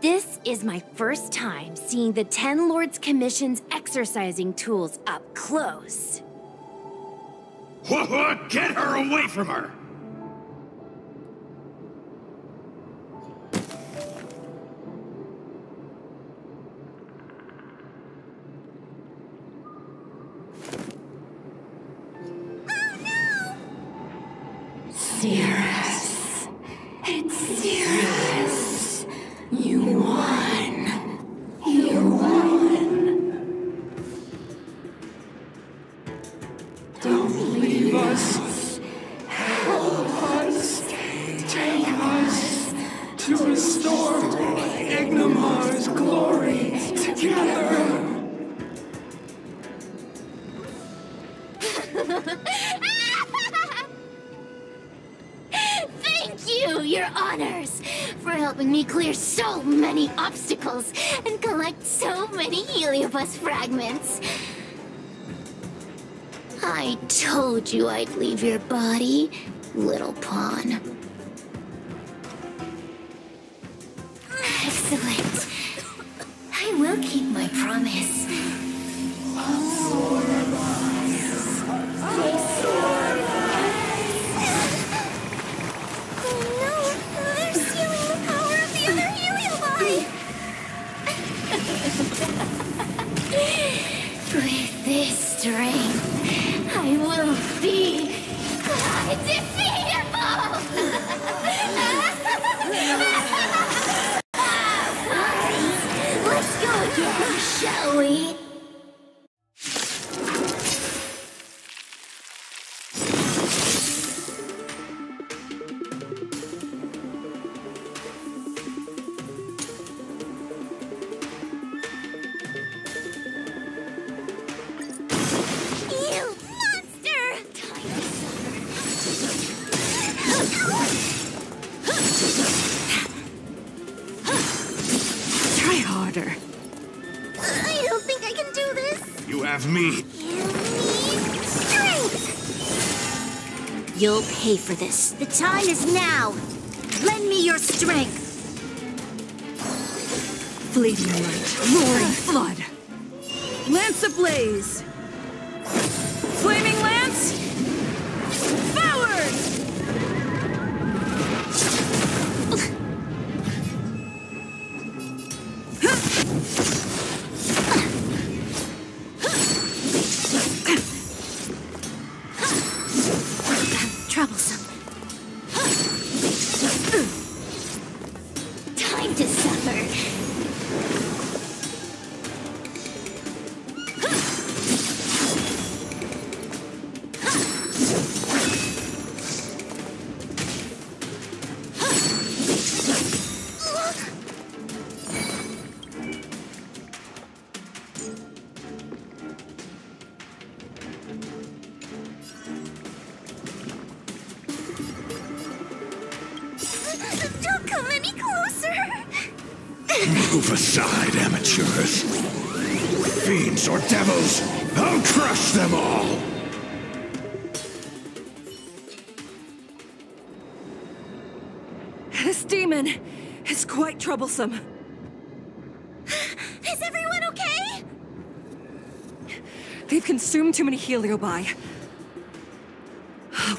This is my first time seeing the Ten Lords Commission's exercising tools up close. What? Get her away from her! Cirrus. It's Cirrus. You won. You won. Don't leave us. Help us. Take us to restore Ignimar's glory together. Thank you, your honors. for helping me clear so many obstacles and collect so many heliobus fragments. I told you I'd leave your body, little pawn. Excellent. I will keep my promise. With this strength, I will be undefeatable! Let's go again, shall we? I don't think I can do this. You have me. You need strength. You'll pay for this. The time is now. Lend me your strength. Fleeting light, roaring flood. Lance ablaze. Flaming lance. Forward! Troublesome. Time to suffer. Don't come any closer. Move aside, amateurs. Fiends or devils, I'll crush them all! This demon is quite troublesome. Is everyone okay? They've consumed too many heliobi.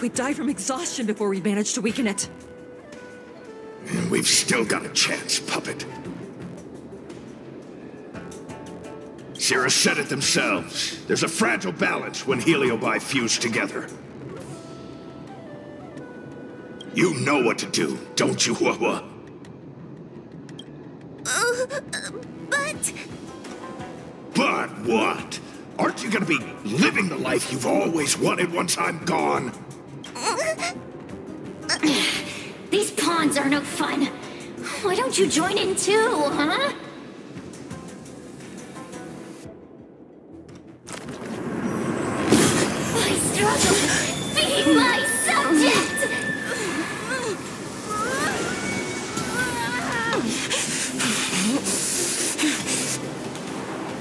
We'd die from exhaustion before we managed to weaken it. And we've still got a chance, puppet. Sierra said it themselves. There's a fragile balance when heliobi fuse together. You know what to do, don't you, Wawa? But... But what? Aren't you gonna be living the life you've always wanted once I'm gone? These pawns are no fun. Why don't you join in too, huh? My struggle, be my subject!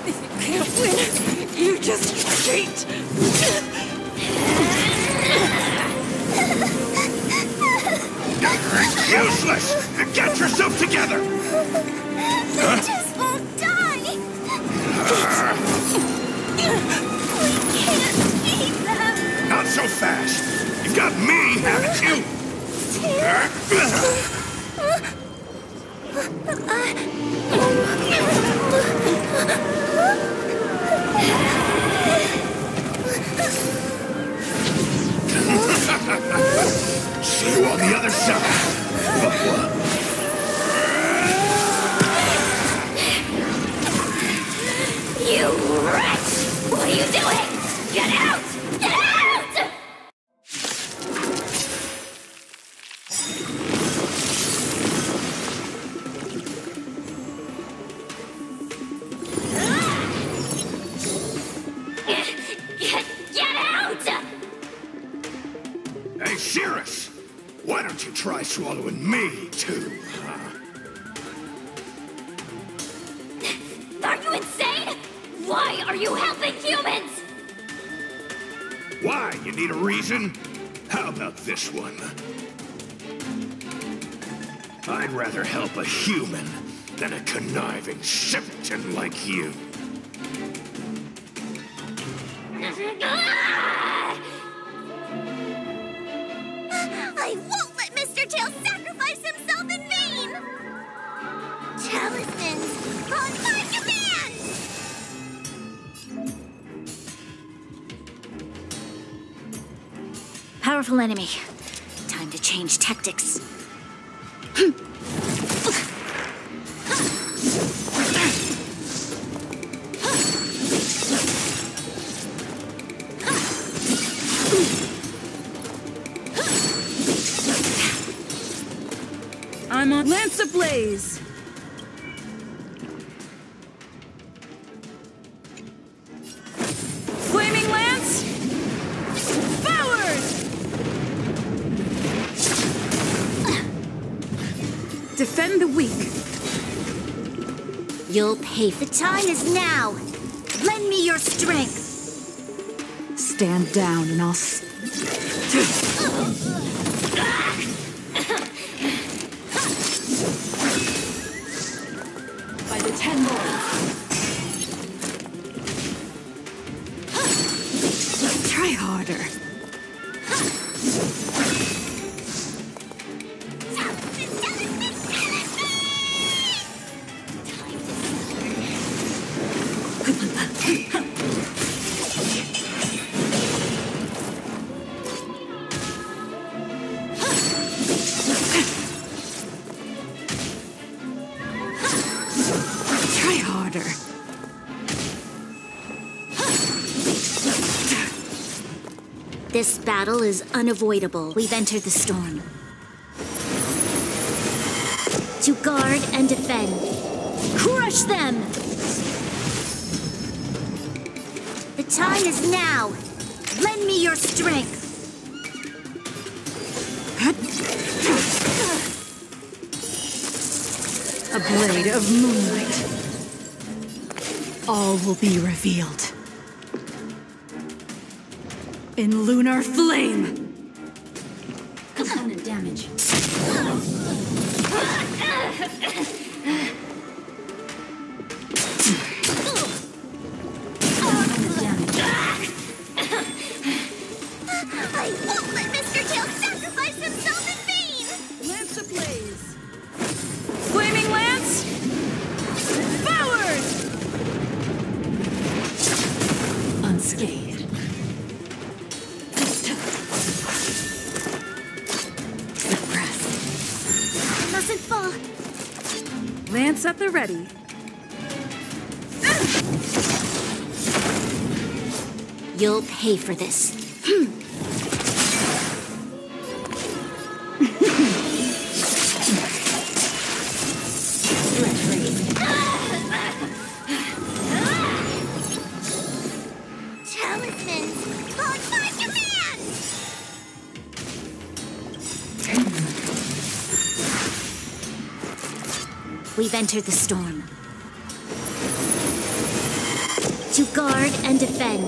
If you can't win, you just cheat! Useless! Get yourself together! They just won't die! We can't beat them! Not so fast! You've got me, haven't you? See you on the other side! You wretch! What are you doing? Get out! Get out! Get out! Hey, Cirrus! Why don't you try swallowing me, too, huh? Why are you helping humans? Why? You need a reason? How about this one? I'd rather help a human than a conniving simpleton like you. I won't let Mr. Tail sacrifice himself in vain! Talismans, on my command! Powerful enemy. Time to change tactics. I'm on Lance ablaze! Flaming Lance! Forward! Defend the weak. You'll pay. The time is now. Lend me your strength. Stand down and I'll By the 10 Lords. try harder. Try harder. This battle is unavoidable. We've entered the storm. To guard and defend. Crush them! The time is now. Lend me your strength. A blade of moonlight. All will be revealed. In lunar flame! Component damage. I won't let Mr. Tail sacrifice himself in vain! Lance ablaze! Flaming Lance! Forward! Unscathed. Suppress. Mustn't fall. Lance at the ready. You'll pay for this. Talismans, on my command! We've entered the storm. To guard and defend.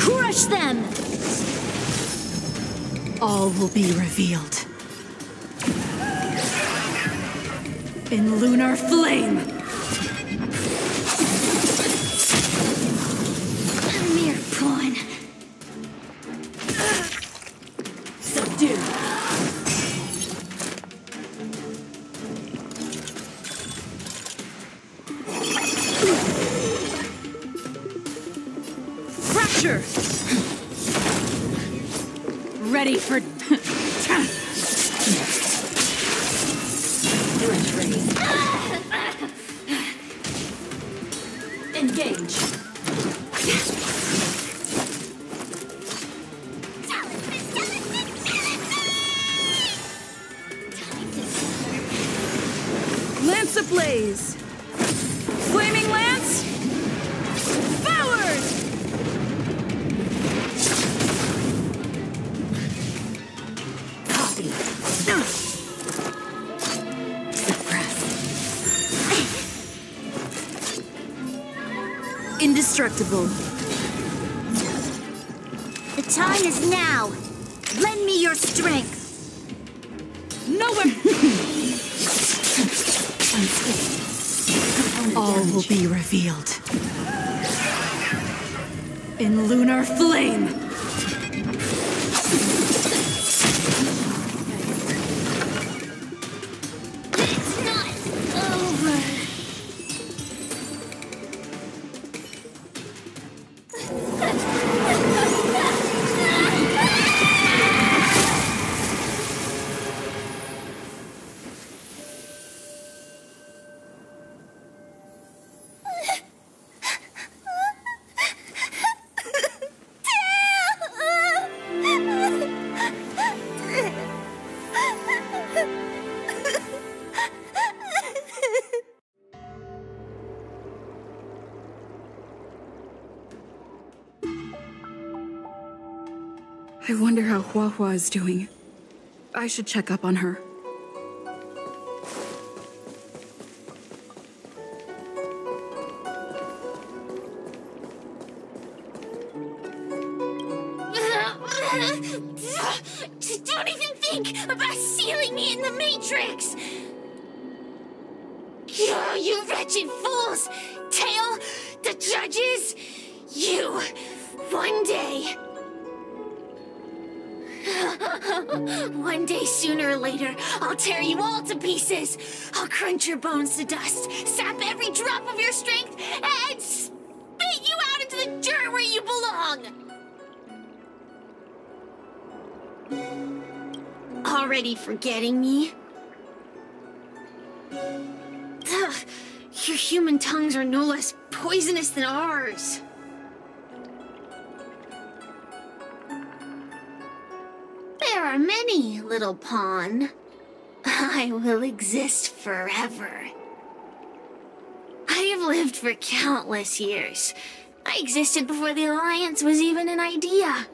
Crush them! All will be revealed. In lunar flame! A mere pawn. Subdue! Fracture! Ready for... Engage. Lance ablaze! Flaming Lance! Forward! Copy. Suppress. indestructible. The time is now. Lend me your strength. Nowhere! All will be revealed. In lunar flame! It's not over. I wonder how Hua Hua is doing. I should check up on her. Don't even think about sealing me in the Matrix! You wretched fools! Tail, the judges, you, one day... One day, sooner or later, I'll tear you all to pieces. I'll crunch your bones to dust, sap every drop of your strength, and spit you out into the dirt where you belong. Already forgetting me? Ugh, your human tongues are no less poisonous than ours. There are many, little pawn. I will exist forever. I have lived for countless years. I existed before the Alliance was even an idea.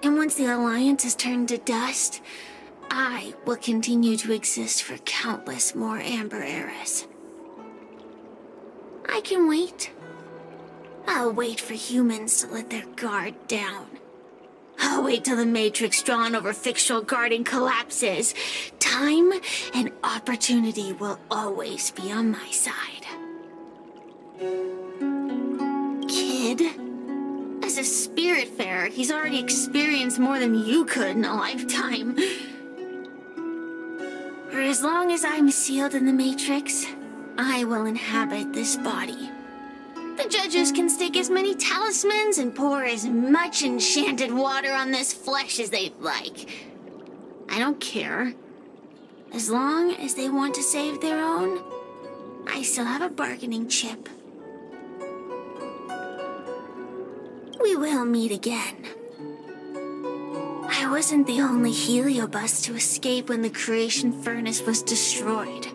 And once the Alliance is turned to dust, I will continue to exist for countless more Amber eras. I can wait. I'll wait for humans to let their guard down. I'll wait till the Matrix drawn over Fictional Garden collapses. Time and opportunity will always be on my side. Kid? As a Spiritfarer, he's already experienced more than you could in a lifetime. For as long as I'm sealed in the Matrix, I will inhabit this body. The judges can stake as many talismans and pour as much enchanted water on this flesh as they'd like. I don't care. As long as they want to save their own, I still have a bargaining chip. We will meet again. I wasn't the only Heliobus to escape when the creation furnace was destroyed.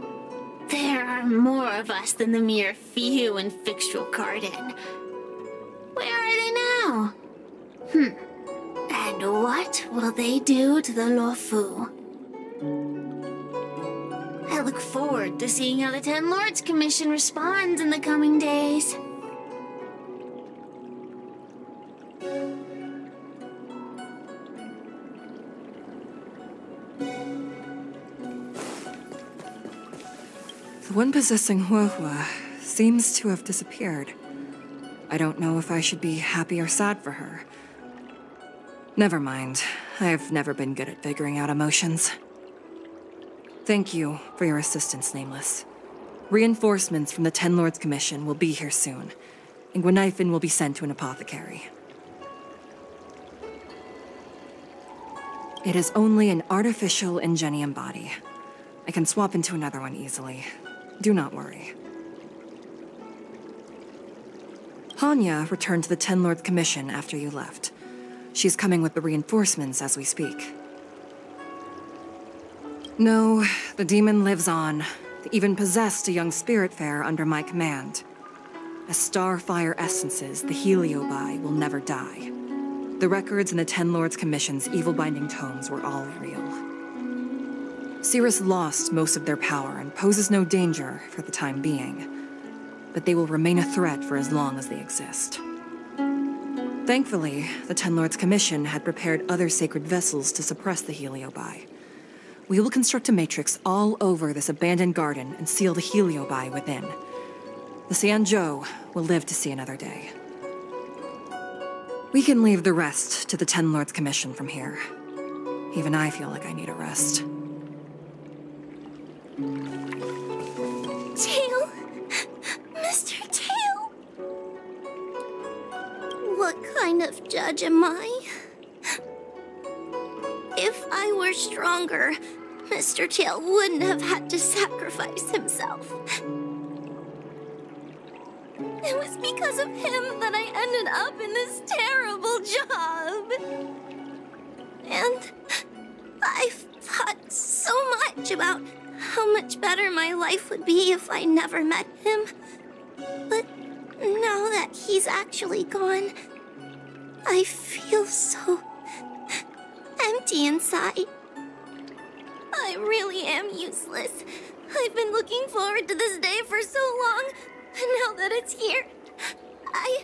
There are more of us than the mere few in Fictional Garden. Where are they now? And what will they do to the Luofu? I look forward to seeing how the Ten Lords Commission responds in the coming days. The one possessing Hua Hua seems to have disappeared. I don't know if I should be happy or sad for her. Never mind. I've never been good at figuring out emotions. Thank you for your assistance, Nameless. Reinforcements from the Ten Lords Commission will be here soon, and Gwenifin will be sent to an apothecary. It is only an artificial Ingenium body. I can swap into another one easily. Do not worry. Hanya returned to the Ten Lords Commission after you left. She's coming with the reinforcements as we speak. No, the demon lives on. They even possessed a young Spiritfarer under my command. As starfire essences, the Heliobi will never die. The records in the Ten Lords Commission's evil-binding tomes were all real. Cirrus lost most of their power and poses no danger for the time being. but they will remain a threat for as long as they exist. Thankfully, the Ten Lords Commission had prepared other sacred vessels to suppress the Heliobi. We will construct a matrix all over this abandoned garden and seal the Heliobi within. The Xianzhou will live to see another day. We can leave the rest to the Ten Lords Commission from here. Even I feel like I need a rest. Tail! Mr. Tail! What kind of judge am I? If I were stronger, Mr. Tail wouldn't have had to sacrifice himself. It was because of him that I ended up in this terrible job. And I've thought so much about how much better my life would be if I never met him. But now that he's actually gone, I feel so empty inside. I really am useless. I've been looking forward to this day for so long, and now that it's here, I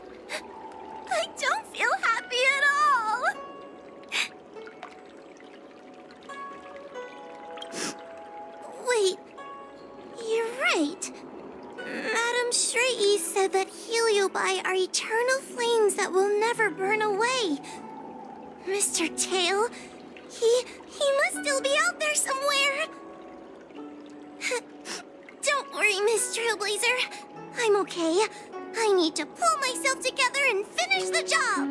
don't feel happy at all. Wait, you're right. Madame Shrey said that Heliobi are eternal flames that will never burn away. Mr. Tail, he must still be out there somewhere. Don't worry, Miss Trailblazer. I'm okay. I need to pull myself together and finish the job.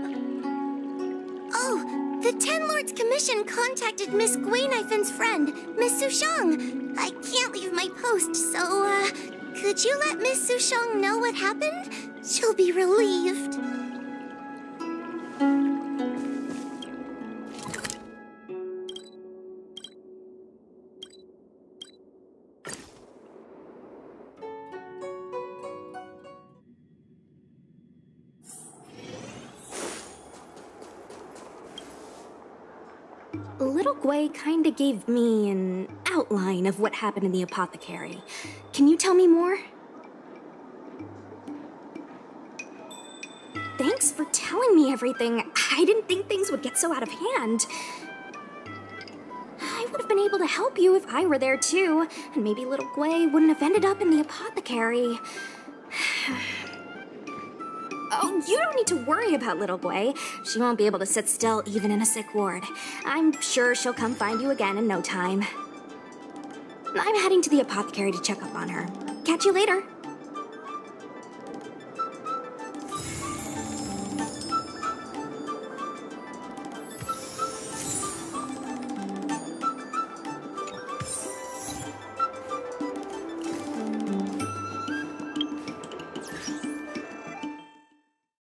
Oh, the Ten Lords Commission contacted Miss Guinaifin's friend, Miss Sushang. I can't leave my post, so, could you let Miss Sushang know what happened? She'll be relieved. Little Gwei kinda gave me an outline of what happened in the apothecary. Can you tell me more? Thanks for telling me everything. I didn't think things would get so out of hand. I would have been able to help you if I were there too, and maybe little Gwei wouldn't have ended up in the apothecary. Oh, you don't need to worry about little Gwei. She won't be able to sit still even in a sick ward. I'm sure she'll come find you again in no time. I'm heading to the apothecary to check up on her. Catch you later.